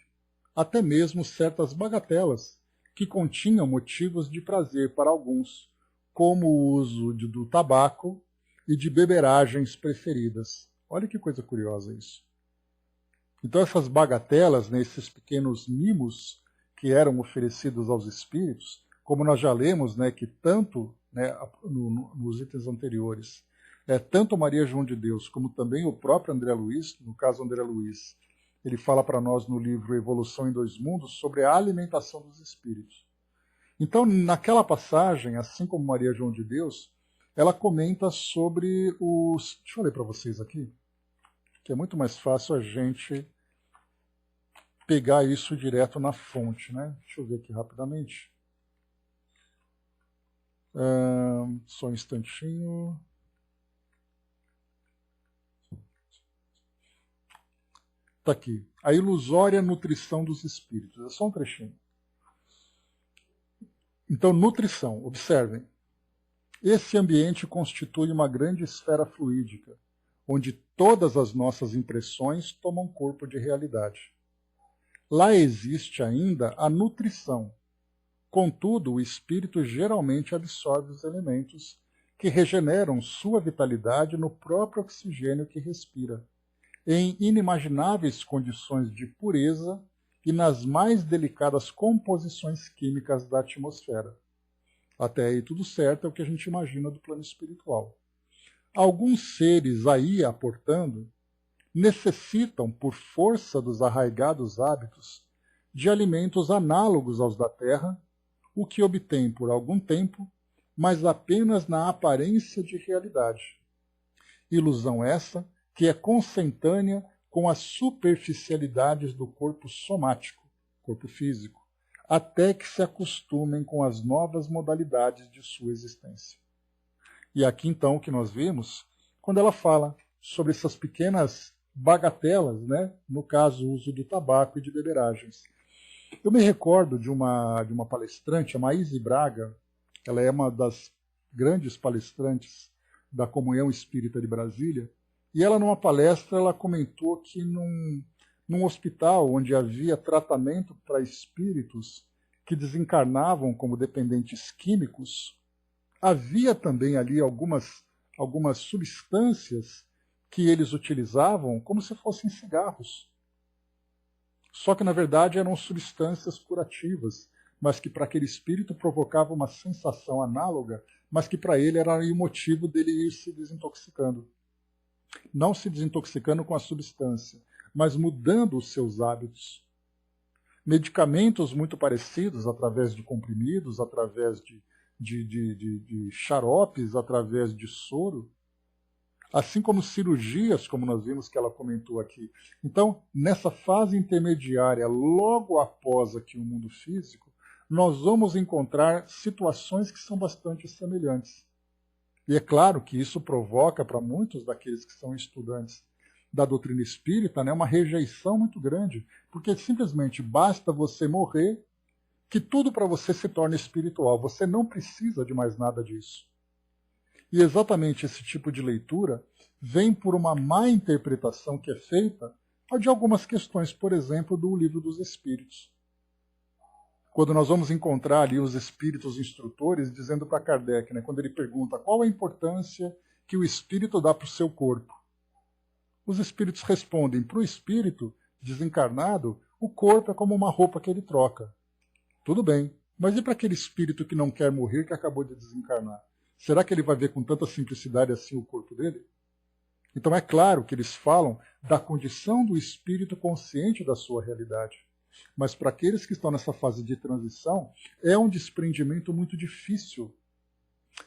Até mesmo certas bagatelas que continham motivos de prazer para alguns, como o uso do tabaco e de beberagens preferidas. Olha que coisa curiosa isso. Então essas bagatelas, né, esses pequenos mimos que eram oferecidos aos espíritos, como nós já lemos, né, que tanto, né, nos itens anteriores, tanto Maria João de Deus como também o próprio André Luiz, no caso André Luiz, ele fala para nós no livro Evolução em Dois Mundos sobre a alimentação dos espíritos. Então, naquela passagem, assim como Maria João de Deus, ela comenta sobre os... Deixa eu ler para vocês aqui, que é muito mais fácil a gente pegar isso direto na fonte, né? Deixa eu ver aqui rapidamente. Só um instantinho. Está aqui. A ilusória nutrição dos espíritos. É só um trechinho. Então, nutrição. Observem. Esse ambiente constitui uma grande esfera fluídica, onde todas as nossas impressões tomam corpo de realidade. Lá existe ainda a nutrição. Contudo, o espírito geralmente absorve os elementos que regeneram sua vitalidade no próprio oxigênio que respira, em inimagináveis condições de pureza e nas mais delicadas composições químicas da atmosfera. Até aí tudo certo, é o que a gente imagina do plano espiritual. Alguns seres aí aportando necessitam, por força dos arraigados hábitos, de alimentos análogos aos da terra, o que obtém por algum tempo, mas apenas na aparência de realidade. Ilusão essa que é consentânea com as superficialidades do corpo somático, corpo físico, até que se acostumem com as novas modalidades de sua existência. E aqui então o que nós vimos, quando ela fala sobre essas pequenas bagatelas, né? No caso o uso do tabaco e de beberagens. Eu me recordo de uma palestrante, a Maíse Braga, ela é uma das grandes palestrantes da Comunhão Espírita de Brasília, e ela numa palestra ela comentou que num hospital onde havia tratamento para espíritos que desencarnavam como dependentes químicos, havia também ali algumas substâncias que eles utilizavam como se fossem cigarros. Só que, na verdade, eram substâncias curativas, mas que para aquele espírito provocava uma sensação análoga, mas que para ele era o motivo dele ir se desintoxicando. Não se desintoxicando com a substância, mas mudando os seus hábitos. Medicamentos muito parecidos, através de comprimidos, através de xaropes, através de soro, assim como cirurgias, como nós vimos que ela comentou aqui. Então, nessa fase intermediária, logo após aqui o mundo físico, nós vamos encontrar situações que são bastante semelhantes. E é claro que isso provoca para muitos daqueles que são estudantes da doutrina espírita, né, uma rejeição muito grande, porque simplesmente basta você morrer que tudo para você se torna espiritual. Você não precisa de mais nada disso. E exatamente esse tipo de leitura vem por uma má interpretação que é feita de algumas questões, por exemplo, do Livro dos Espíritos. Quando nós vamos encontrar ali os espíritos instrutores dizendo para Kardec, né, quando ele pergunta qual a importância que o espírito dá para o seu corpo. Os espíritos respondem, para o espírito desencarnado, o corpo é como uma roupa que ele troca. Tudo bem, mas e para aquele espírito que não quer morrer, que acabou de desencarnar? Será que ele vai ver com tanta simplicidade assim o corpo dele? Então é claro que eles falam da condição do espírito consciente da sua realidade. Mas para aqueles que estão nessa fase de transição, é um desprendimento muito difícil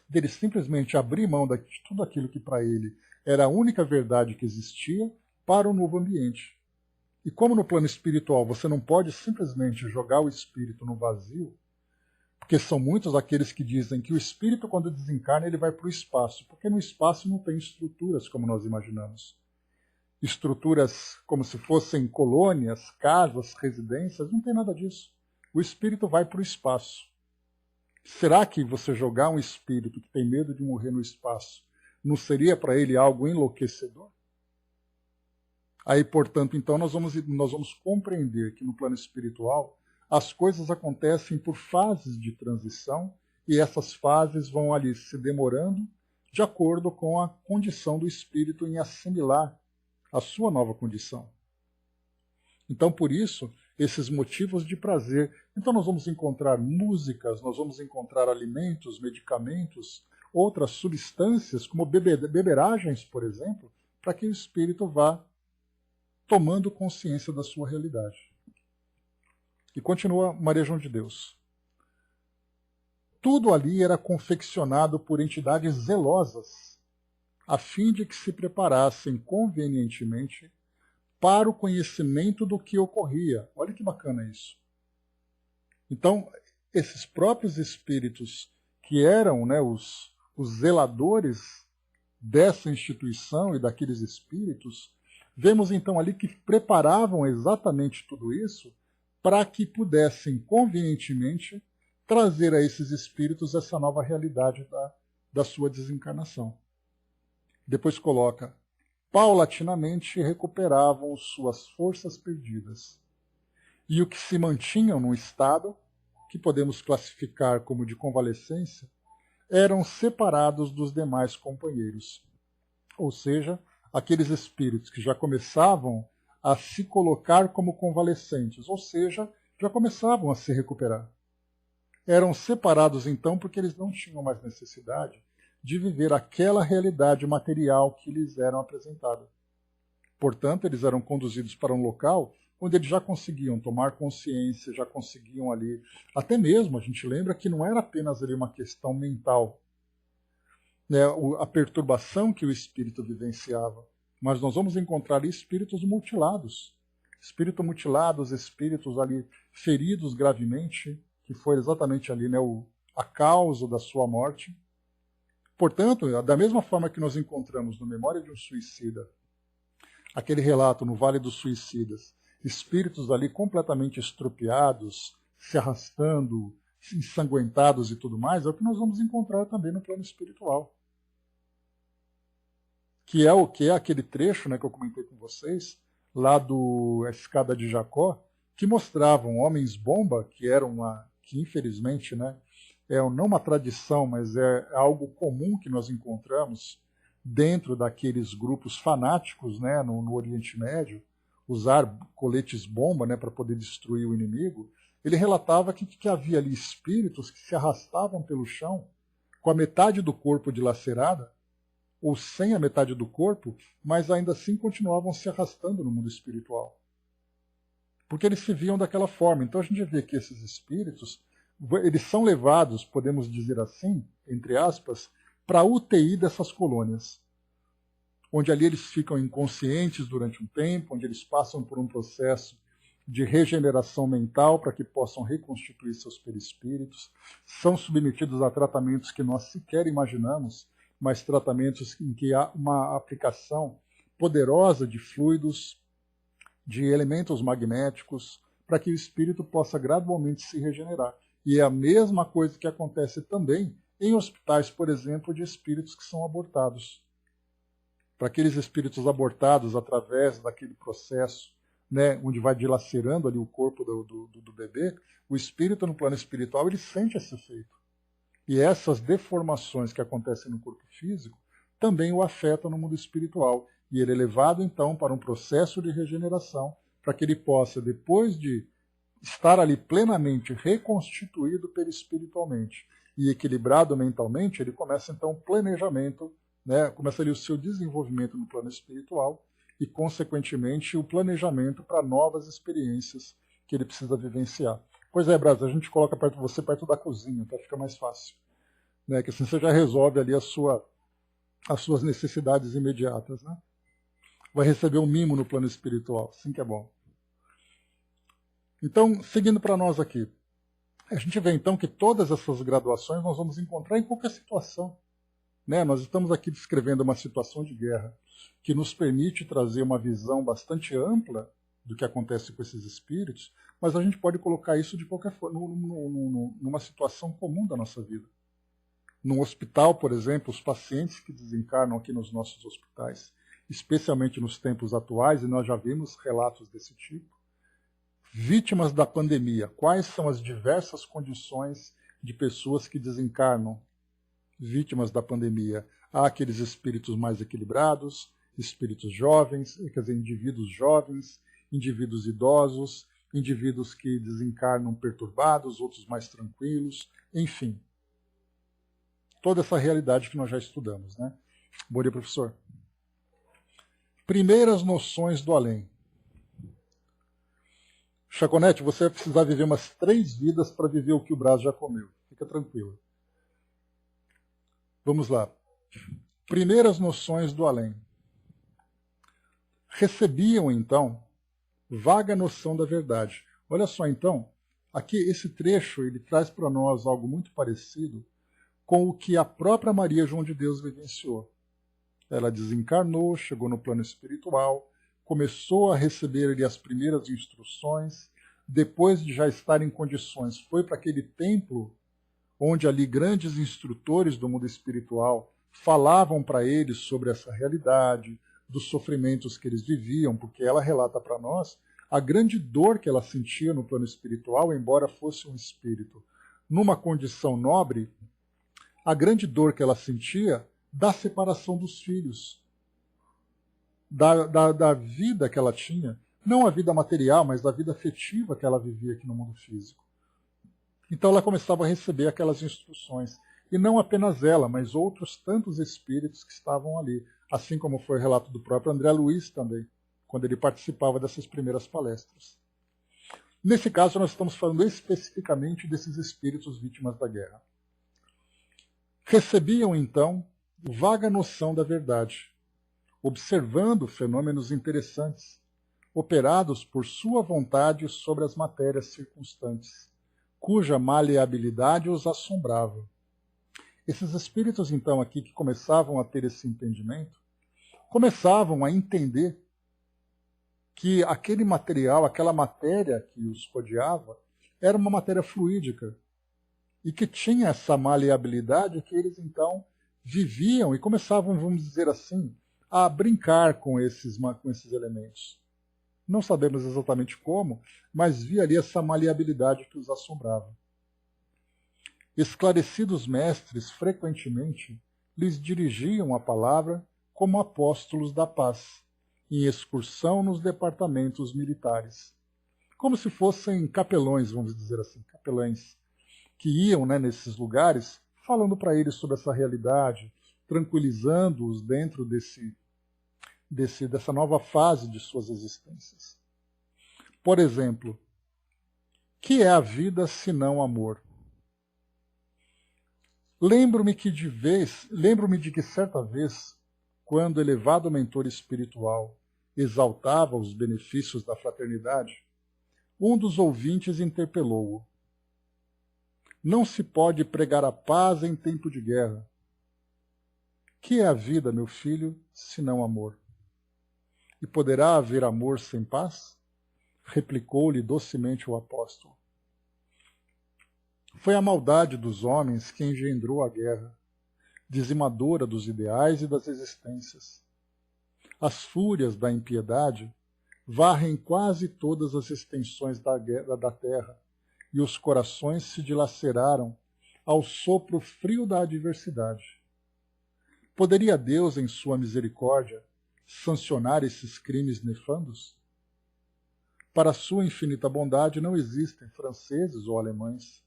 dele simplesmente abrir mão de tudo aquilo que para ele era a única verdade que existia para o novo ambiente. E como no plano espiritual você não pode simplesmente jogar o espírito no vazio, Porque são muitos aqueles que dizem que o espírito, quando desencarna, ele vai para o espaço, porque no espaço não tem estruturas como nós imaginamos. Estruturas como se fossem colônias, casas, residências, não tem nada disso. O espírito vai para o espaço. Será que você jogar um espírito que tem medo de morrer no espaço não seria para ele algo enlouquecedor? Aí, portanto, então nós vamos compreender que no plano espiritual as coisas acontecem por fases de transição e essas fases vão ali se demorando de acordo com a condição do espírito em assimilar a sua nova condição. Então, por isso, esses motivos de prazer. Então, nós vamos encontrar músicas, nós vamos encontrar alimentos, medicamentos, outras substâncias, como beberagens, por exemplo, para que o espírito vá tomando consciência da sua realidade. E continua Maria João de Deus. Tudo ali era confeccionado por entidades zelosas, a fim de que se preparassem convenientemente para o conhecimento do que ocorria. Olha que bacana isso. Então, esses próprios espíritos que eram, né, os zeladores dessa instituição e daqueles espíritos, vemos então ali que preparavam exatamente tudo isso para que pudessem convenientemente trazer a esses espíritos essa nova realidade da sua desencarnação. Depois coloca, paulatinamente recuperavam suas forças perdidas. E o que se mantinham no estado, que podemos classificar como de convalescência, eram separados dos demais companheiros. Ou seja, aqueles espíritos que já começavam a se colocar como convalescentes, ou seja, já começavam a se recuperar. Eram separados então porque eles não tinham mais necessidade de viver aquela realidade material que lhes era apresentada. Portanto, eles eram conduzidos para um local onde eles já conseguiam tomar consciência, já conseguiam ali, até mesmo a gente lembra que não era apenas ali uma questão mental, né, a perturbação que o espírito vivenciava, mas nós vamos encontrar ali espíritos mutilados, espíritos ali feridos gravemente, que foi exatamente ali, né, a causa da sua morte. Portanto, da mesma forma que nós encontramos no Memória de um Suicida, aquele relato no Vale dos Suicidas, espíritos ali completamente estropiados, se arrastando, ensanguentados e tudo mais, é o que nós vamos encontrar também no plano espiritual. Que é aquele trecho, né, que eu comentei com vocês, lá do Escada de Jacó, que mostravam homens-bomba, que infelizmente, né, não uma tradição, mas é algo comum que nós encontramos dentro daqueles grupos fanáticos, né, no Oriente Médio, usar coletes-bomba, né, para poder destruir o inimigo. Ele relatava que havia ali espíritos que se arrastavam pelo chão com a metade do corpo dilacerada, ou sem a metade do corpo, mas ainda assim continuavam se arrastando no mundo espiritual. Porque eles se viam daquela forma. Então a gente vê que esses espíritos, eles são levados, podemos dizer assim, entre aspas, para a UTI dessas colônias, onde ali eles ficam inconscientes durante um tempo, onde eles passam por um processo de regeneração mental para que possam reconstituir seus perispíritos, são submetidos a tratamentos que nós sequer imaginamos, mas tratamentos em que há uma aplicação poderosa de fluidos, de elementos magnéticos, para que o espírito possa gradualmente se regenerar. E é a mesma coisa que acontece também em hospitais, por exemplo, de espíritos que são abortados. Para aqueles espíritos abortados através daquele processo, né, onde vai dilacerando ali o corpo do bebê, o espírito no plano espiritual ele sente esse efeito. E essas deformações que acontecem no corpo físico também o afetam no mundo espiritual. E ele é levado, então, para um processo de regeneração, para que ele possa, depois de estar ali plenamente reconstituído perispiritualmente e equilibrado mentalmente, ele começa, então, o planejamento, né? Começa ali o seu desenvolvimento no plano espiritual e, consequentemente, o planejamento para novas experiências que ele precisa vivenciar. Pois é, Brás, a gente coloca você perto da cozinha, para ficar mais fácil. Né? Que assim você já resolve ali as suas necessidades imediatas. Né? Vai receber um mimo no plano espiritual, assim que é bom. Então, seguindo para nós aqui. A gente vê então que todas essas graduações nós vamos encontrar em qualquer situação. Né? Nós estamos aqui descrevendo uma situação de guerra que nos permite trazer uma visão bastante ampla do que acontece com esses espíritos, mas a gente pode colocar isso de qualquer forma, numa situação comum da nossa vida. Num hospital, por exemplo, os pacientes que desencarnam aqui nos nossos hospitais, especialmente nos tempos atuais, e nós já vimos relatos desse tipo, vítimas da pandemia, quais são as diversas condições de pessoas que desencarnam vítimas da pandemia? Há aqueles espíritos mais equilibrados, espíritos jovens, quer dizer, indivíduos jovens, indivíduos idosos, indivíduos que desencarnam perturbados, outros mais tranquilos, enfim. Toda essa realidade que nós já estudamos, né? Bom dia, professor. Primeiras noções do além. Chaconete, você vai precisar viver umas 3 vidas para viver o que o Brás já comeu. Fica tranquilo. Vamos lá. Primeiras noções do além. Recebiam, então, vaga noção da verdade. Olha só, então, aqui esse trecho ele traz para nós algo muito parecido com o que a própria Maria João de Deus vivenciou. Ela desencarnou, chegou no plano espiritual, começou a receber ali as primeiras instruções, depois de já estar em condições, foi para aquele templo onde ali grandes instrutores do mundo espiritual falavam para eles sobre essa realidade, dos sofrimentos que eles viviam, porque ela relata para nós a grande dor que ela sentia no plano espiritual, embora fosse um espírito numa condição nobre, a grande dor que ela sentia da separação dos filhos, da vida que ela tinha, não a vida material, mas da vida afetiva que ela vivia aqui no mundo físico. Então ela começava a receber aquelas instruções. E não apenas ela, mas outros tantos espíritos que estavam ali. Assim como foi o relato do próprio André Luiz também, quando ele participava dessas primeiras palestras. Nesse caso, nós estamos falando especificamente desses espíritos vítimas da guerra. Recebiam, então, vaga noção da verdade, observando fenômenos interessantes, operados por sua vontade sobre as matérias circunstantes, cuja maleabilidade os assombrava. Esses espíritos, então, aqui que começavam a ter esse entendimento, começavam a entender que aquele material, aquela matéria que os rodeava, era uma matéria fluídica e que tinha essa maleabilidade que eles, então, viviam e começavam, vamos dizer assim, a brincar com esses elementos. Não sabemos exatamente como, mas via ali essa maleabilidade que os assombrava. Esclarecidos mestres, frequentemente, lhes dirigiam a palavra como apóstolos da paz, em excursão nos departamentos militares. Como se fossem capelões, vamos dizer assim, capelães, que iam, né, nesses lugares, falando para eles sobre essa realidade, tranquilizando-os dentro dessa nova fase de suas existências. Por exemplo, que é a vida senão amor? Lembro-me de que certa vez, quando o elevado mentor espiritual exaltava os benefícios da fraternidade, um dos ouvintes interpelou-o. Não se pode pregar a paz em tempo de guerra. Que é a vida, meu filho, senão amor? E poderá haver amor sem paz? Replicou-lhe docemente o apóstolo. Foi a maldade dos homens que engendrou a guerra, dizimadora dos ideais e das existências. As fúrias da impiedade varrem quase todas as extensões da terra, e os corações se dilaceraram ao sopro frio da adversidade. Poderia Deus, em sua misericórdia, sancionar esses crimes nefandos? Para sua infinita bondade não existem franceses ou alemães.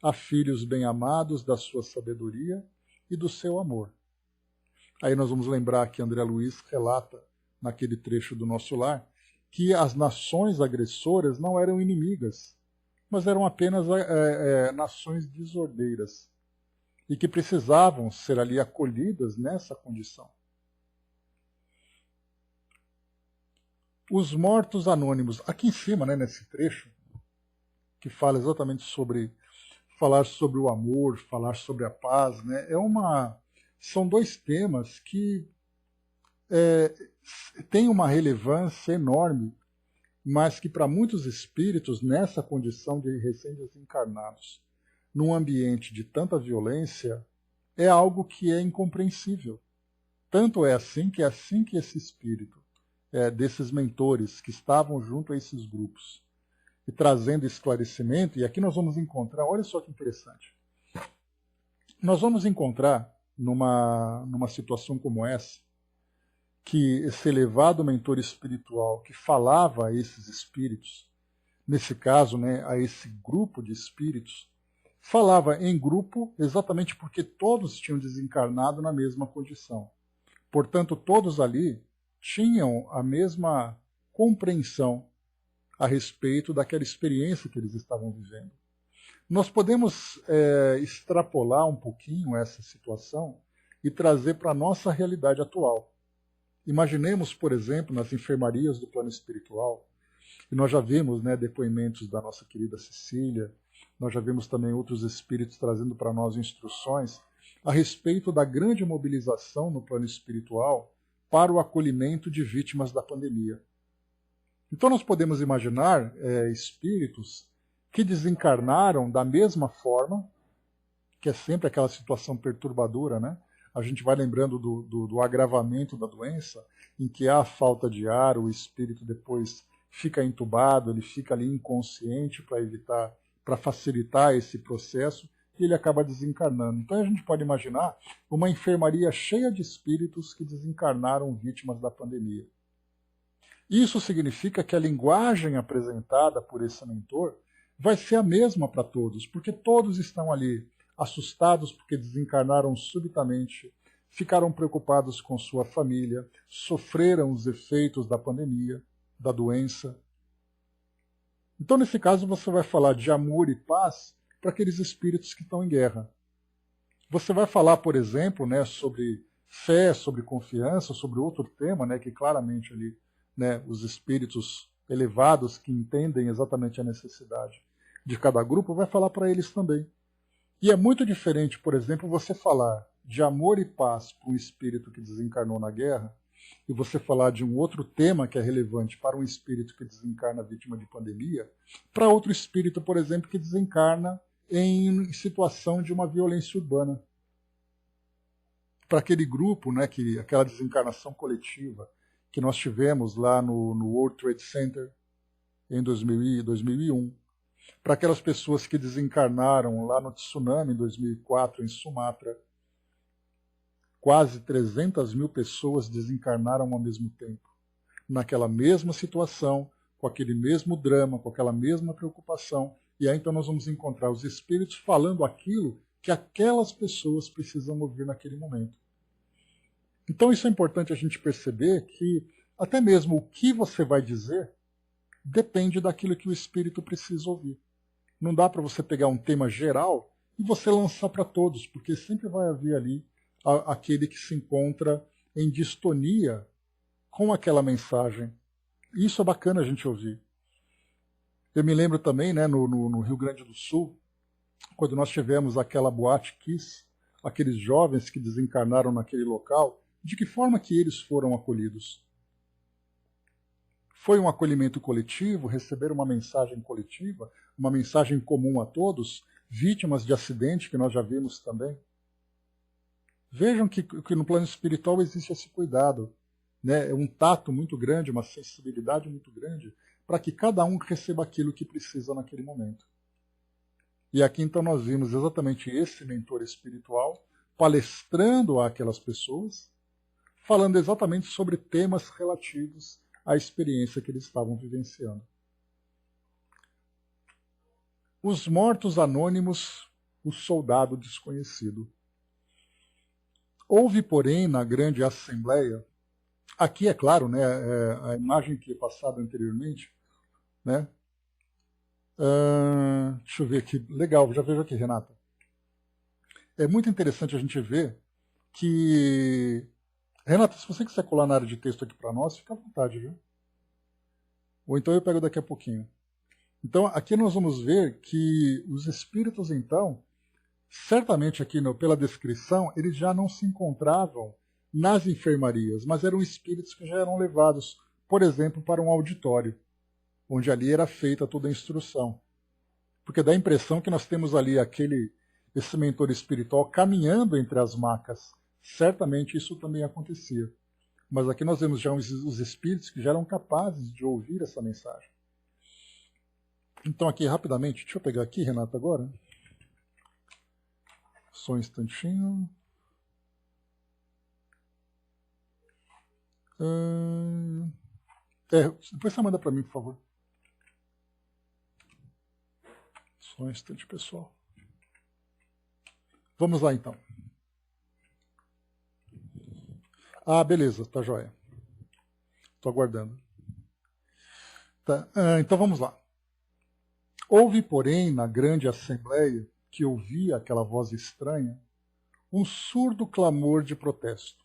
Há filhos bem-amados da sua sabedoria e do seu amor. Aí nós vamos lembrar que André Luiz relata, naquele trecho do Nosso Lar, que as nações agressoras não eram inimigas, mas eram apenas nações desordeiras e que precisavam ser ali acolhidas nessa condição. Os mortos anônimos, aqui em cima, né, nesse trecho, que fala exatamente sobre falar sobre o amor, falar sobre a paz, né? São dois temas que têm uma relevância enorme, mas que para muitos espíritos, nessa condição de recém-desencarnados, num ambiente de tanta violência, é algo que é incompreensível. Tanto é assim que esse espírito, desses mentores que estavam junto a esses grupos, e trazendo esclarecimento, e aqui nós vamos encontrar, olha só que interessante, nós vamos encontrar numa situação como essa, que esse elevado mentor espiritual que falava a esses espíritos, nesse caso, né, a esse grupo de espíritos, falava em grupo exatamente porque todos tinham desencarnado na mesma condição. Portanto, todos ali tinham a mesma compreensão a respeito daquela experiência que eles estavam vivendo. Nós podemos extrapolar um pouquinho essa situação e trazer para a nossa realidade atual. Imaginemos, por exemplo, nas enfermarias do plano espiritual, e nós já vimos, né, depoimentos da nossa querida Cecília, nós já vimos também outros espíritos trazendo para nós instruções a respeito da grande mobilização no plano espiritual para o acolhimento de vítimas da pandemia. Então nós podemos imaginar espíritos que desencarnaram da mesma forma, que é sempre aquela situação perturbadora, né? A gente vai lembrando do agravamento da doença, em que há falta de ar, o espírito depois fica entubado, ele fica ali inconsciente para facilitar esse processo, e ele acaba desencarnando. Então a gente pode imaginar uma enfermaria cheia de espíritos que desencarnaram vítimas da pandemia. Isso significa que a linguagem apresentada por esse mentor vai ser a mesma para todos, porque todos estão ali assustados porque desencarnaram subitamente, ficaram preocupados com sua família, sofreram os efeitos da pandemia, da doença. Então, nesse caso, você vai falar de amor e paz para aqueles espíritos que estão em guerra. Você vai falar, por exemplo, né, sobre fé, sobre confiança, sobre outro tema, né, que claramente ali, né, os espíritos elevados que entendem exatamente a necessidade de cada grupo, vai falar para eles também. E é muito diferente, por exemplo, você falar de amor e paz para um espírito que desencarnou na guerra e você falar de um outro tema que é relevante para um espírito que desencarna vítima de pandemia, para outro espírito, por exemplo, que desencarna em situação de uma violência urbana. Para aquele grupo, né, aquela desencarnação coletiva que nós tivemos lá no World Trade Center em 2001, para aquelas pessoas que desencarnaram lá no tsunami em 2004 em Sumatra. Quase 300 mil pessoas desencarnaram ao mesmo tempo, naquela mesma situação, com aquele mesmo drama, com aquela mesma preocupação. E aí então nós vamos encontrar os espíritos falando aquilo que aquelas pessoas precisam ouvir naquele momento. Então isso é importante a gente perceber que até mesmo o que você vai dizer depende daquilo que o espírito precisa ouvir. Não dá para você pegar um tema geral e você lançar para todos, porque sempre vai haver ali aquele que se encontra em distonia com aquela mensagem. E isso é bacana a gente ouvir. Eu me lembro também, né, no Rio Grande do Sul, quando nós tivemos aquela boate Kiss, aqueles jovens que desencarnaram naquele local, de que forma que eles foram acolhidos? Foi um acolhimento coletivo, receberam uma mensagem coletiva, uma mensagem comum a todos, vítimas de acidente que nós já vimos também. Vejam que no plano espiritual existe esse cuidado, né? Um tato muito grande, uma sensibilidade muito grande, para que cada um receba aquilo que precisa naquele momento. E aqui então nós vimos exatamente esse mentor espiritual palestrando àquelas pessoas, falando exatamente sobre temas relativos à experiência que eles estavam vivenciando. Os mortos anônimos, o soldado desconhecido. Houve, porém, na grande assembleia, aqui é claro, né, a imagem que é passada anteriormente, né? Deixa eu ver aqui, legal, já vejo aqui, Renata. É muito interessante a gente ver que... Renata, se você quiser colar na área de texto aqui para nós, fica à vontade, viu? Ou então eu pego daqui a pouquinho. Então, aqui nós vamos ver que os espíritos, então, certamente aqui pela descrição, eles já não se encontravam nas enfermarias, mas eram espíritos que já eram levados, por exemplo, para um auditório, onde ali era feita toda a instrução. Porque dá a impressão que nós temos ali esse mentor espiritual caminhando entre as macas. Certamente isso também acontecia. Mas aqui nós vemos já os espíritos que já eram capazes de ouvir essa mensagem. Então aqui rapidamente, deixa eu pegar aqui, Renato, agora. Só um instantinho. Depois você manda para mim, por favor. Só um instante, pessoal. Vamos lá, então. Ah, beleza, tá joia. Estou aguardando. Tá, então vamos lá. Houve, porém, na grande assembleia, que ouvia aquela voz estranha, um surdo clamor de protesto.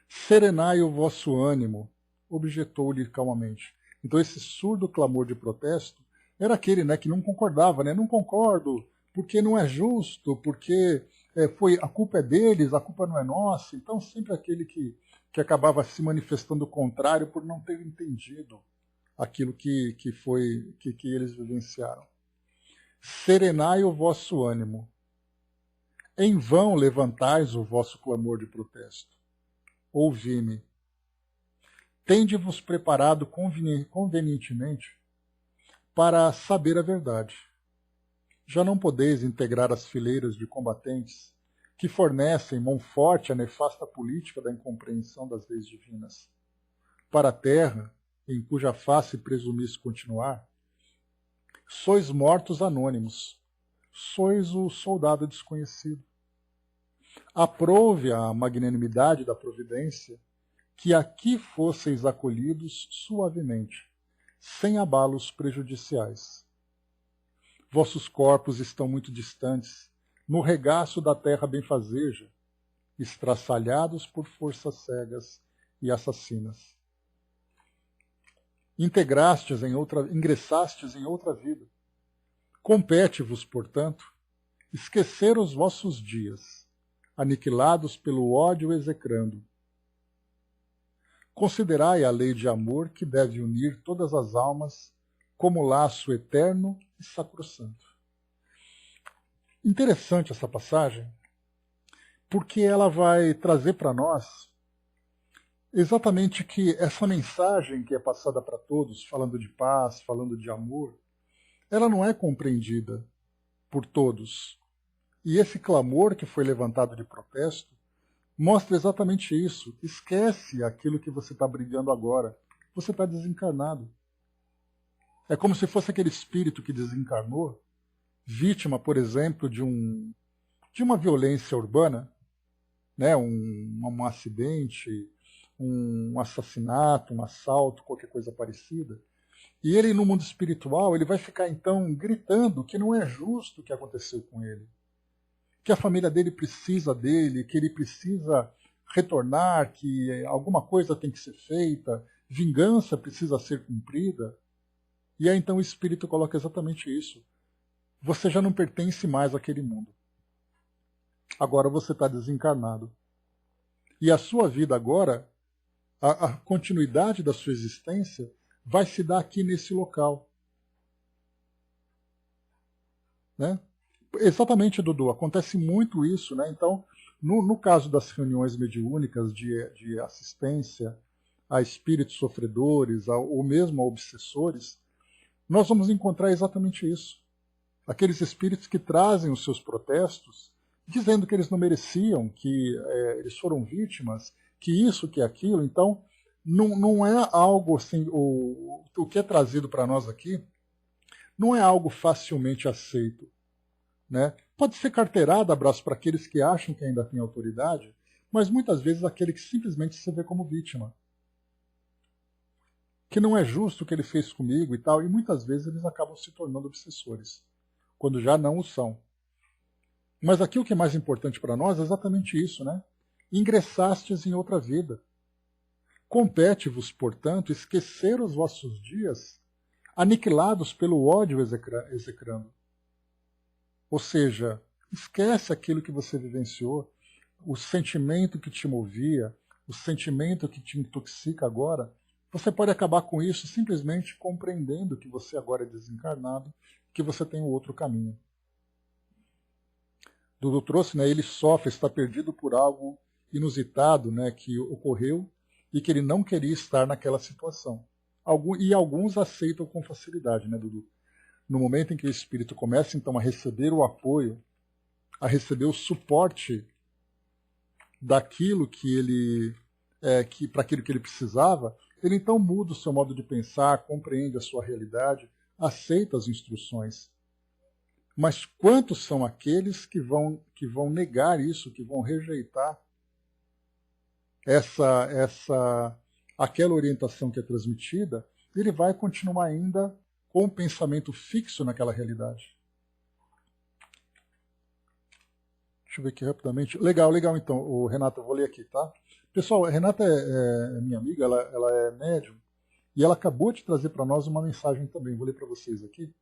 Serenai o vosso ânimo, objetou-lhe calmamente. Então esse surdo clamor de protesto era aquele, né, que não concordava, né? Não concordo, porque não é justo, porque a culpa é deles, a culpa não é nossa. Então sempre aquele que acabava se manifestando contrário por não ter entendido aquilo que eles vivenciaram. Serenai o vosso ânimo. Em vão levantais o vosso clamor de protesto. Ouvi-me. Tende-vos preparado convenientemente para saber a verdade. Já não podeis integrar as fileiras de combatentes que fornecem mão forte à nefasta política da incompreensão das leis divinas. Para a terra, em cuja face presumis continuar, sois mortos anônimos, sois o soldado desconhecido. Aprove a magnanimidade da providência que aqui fosseis acolhidos suavemente, sem abalos prejudiciais. Vossos corpos estão muito distantes, no regaço da terra benfazeja, estraçalhados por forças cegas e assassinas. Ingressastes em outra vida. Compete-vos, portanto, esquecer os vossos dias, aniquilados pelo ódio execrando. Considerai a lei de amor que deve unir todas as almas como laço eterno e sacrossanto. Interessante essa passagem, porque ela vai trazer para nós exatamente que essa mensagem que é passada para todos, falando de paz, falando de amor, ela não é compreendida por todos. E esse clamor que foi levantado de protesto mostra exatamente isso. Esquece aquilo que você está brigando agora. Você está desencarnado. É como se fosse aquele espírito que desencarnou, vítima, por exemplo, de uma violência urbana, né? um acidente, um assassinato, um assalto, qualquer coisa parecida. E ele, no mundo espiritual, ele vai ficar, então, gritando que não é justo o que aconteceu com ele. Que a família dele precisa dele, que ele precisa retornar, que alguma coisa tem que ser feita, vingança precisa ser cumprida. E aí, então, o Espírito coloca exatamente isso. Você já não pertence mais àquele mundo. Agora você está desencarnado. E a sua vida agora, a continuidade da sua existência, vai se dar aqui nesse local. Né? Exatamente, Dudu, acontece muito isso, né? Então, no caso das reuniões mediúnicas de assistência a espíritos sofredores, ou mesmo a obsessores, nós vamos encontrar exatamente isso. Aqueles espíritos que trazem os seus protestos, dizendo que eles não mereciam, que eles foram vítimas, que isso, que aquilo. Então, não é algo assim, o que é trazido para nós aqui, não é algo facilmente aceito. Né? Pode ser carteirada, abraço, para aqueles que acham que ainda tem autoridade, mas muitas vezes aquele que simplesmente se vê como vítima. Que não é justo o que ele fez comigo e tal, e muitas vezes eles acabam se tornando obsessores, quando já não o são. Mas aqui o que é mais importante para nós é exatamente isso, né? Ingressastes em outra vida. Compete-vos, portanto, esquecer os vossos dias, aniquilados pelo ódio execrando. Ou seja, esquece aquilo que você vivenciou, o sentimento que te movia, o sentimento que te intoxica agora. Você pode acabar com isso simplesmente compreendendo que você agora é desencarnado, que você tem um outro caminho. Dudu trouxe, né, ele sofre, está perdido por algo inusitado, né, que ocorreu e que ele não queria estar naquela situação. E alguns aceitam com facilidade, né, Dudu? No momento em que o espírito começa, então, a receber o apoio, a receber o suporte daquilo que ele, para aquilo que ele precisava, ele então muda o seu modo de pensar, compreende a sua realidade, aceita as instruções. Mas quantos são aqueles que vão negar isso, que vão rejeitar aquela orientação que é transmitida? Ele vai continuar ainda com o pensamento fixo naquela realidade. Deixa eu ver aqui rapidamente. Legal então, Renata, eu vou ler aqui, tá? Pessoal, a Renata é minha amiga, ela é médium, e ela acabou de trazer para nós uma mensagem também. Vou ler para vocês aqui.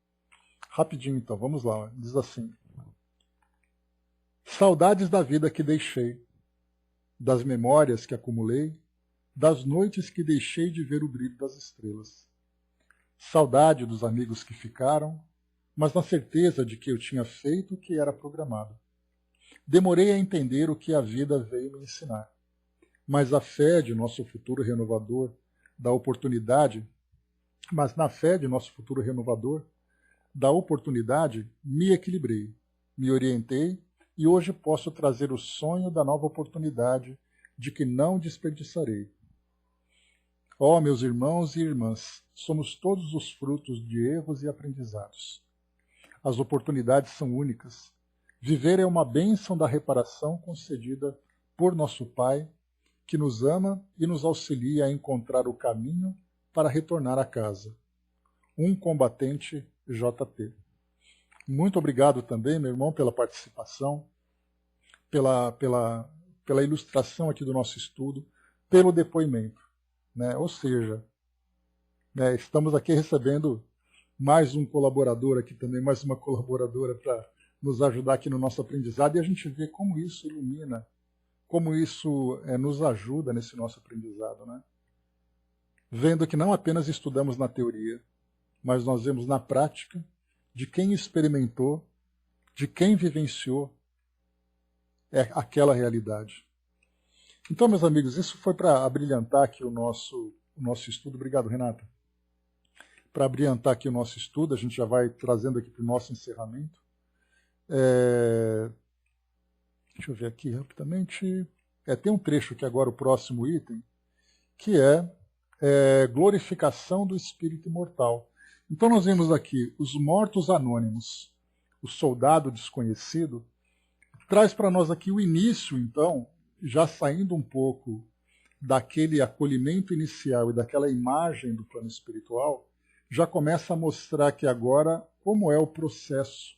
Rapidinho então, vamos lá. Diz assim: saudades da vida que deixei, das memórias que acumulei, das noites que deixei de ver o brilho das estrelas. Saudade dos amigos que ficaram, mas na certeza de que eu tinha feito o que era programado. Demorei a entender o que a vida veio me ensinar, mas a fé de nosso futuro renovador da oportunidade, me equilibrei, me orientei e hoje posso trazer o sonho da nova oportunidade de que não desperdiçarei. Ó, meus irmãos e irmãs, somos todos os frutos de erros e aprendizados. As oportunidades são únicas. Viver é uma bênção da reparação concedida por nosso Pai, que nos ama e nos auxilia a encontrar o caminho para retornar a casa. Um combatente JT. Muito obrigado também, meu irmão, pela participação, pela ilustração aqui do nosso estudo, pelo depoimento. Né? Ou seja, né, estamos aqui recebendo mais um colaborador aqui também, mais uma colaboradora para nos ajudar aqui no nosso aprendizado, e a gente vê como isso ilumina, como isso nos ajuda nesse nosso aprendizado. Né? Vendo que não apenas estudamos na teoria, mas nós vemos na prática de quem experimentou, de quem vivenciou aquela realidade. Então, meus amigos, isso foi para abrilhantar aqui o nosso estudo. Obrigado, Renata. Para abrilhantar aqui o nosso estudo, a gente já vai trazendo aqui para o nosso encerramento. Deixa eu ver aqui rapidamente. Tem um trecho aqui agora, o próximo item, que é glorificação do espírito imortal. Então nós vemos aqui os mortos anônimos, o soldado desconhecido, traz para nós aqui o início, então, já saindo um pouco daquele acolhimento inicial e daquela imagem do plano espiritual, já começa a mostrar que agora como é o processo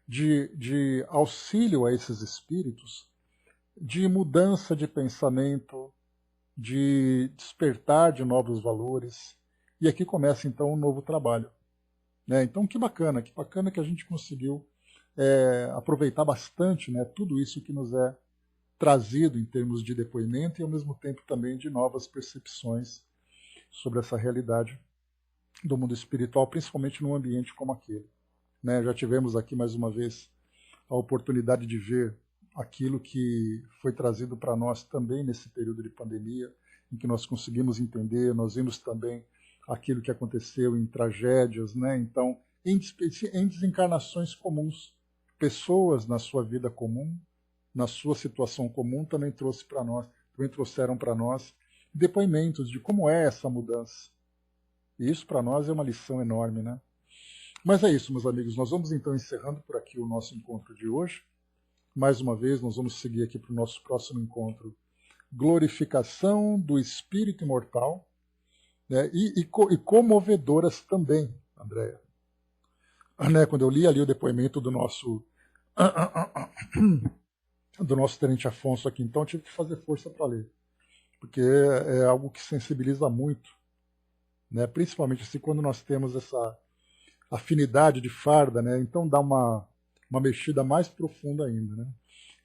de auxílio a esses espíritos, de mudança de pensamento, de despertar de novos valores. E aqui começa então um novo trabalho. Né? Então que bacana que a gente conseguiu aproveitar bastante, né, tudo isso que nos é trazido em termos de depoimento e ao mesmo tempo também de novas percepções sobre essa realidade do mundo espiritual, principalmente num ambiente como aquele. Né? Já tivemos aqui mais uma vez a oportunidade de ver aquilo que foi trazido para nós também nesse período de pandemia, em que nós conseguimos entender, nós vimos também aquilo que aconteceu em tragédias, né? Então, em desencarnações comuns, pessoas na sua vida comum, na sua situação comum, também trouxeram para nós depoimentos de como é essa mudança. E isso para nós é uma lição enorme, né? Mas é isso, meus amigos. Nós vamos então encerrando por aqui o nosso encontro de hoje. Mais uma vez, nós vamos seguir aqui para o nosso próximo encontro. Glorificação do espírito imortal, né? E comovedoras também, Andréia. Né? Quando eu li ali o depoimento do nosso tenente Afonso aqui, então eu tive que fazer força para ler. Porque é algo que sensibiliza muito. né? Principalmente assim, quando nós temos essa afinidade de farda, né? Então dá uma mexida mais profunda ainda, né?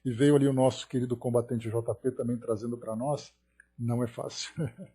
E veio ali o nosso querido combatente JP também trazendo para nós, não é fácil.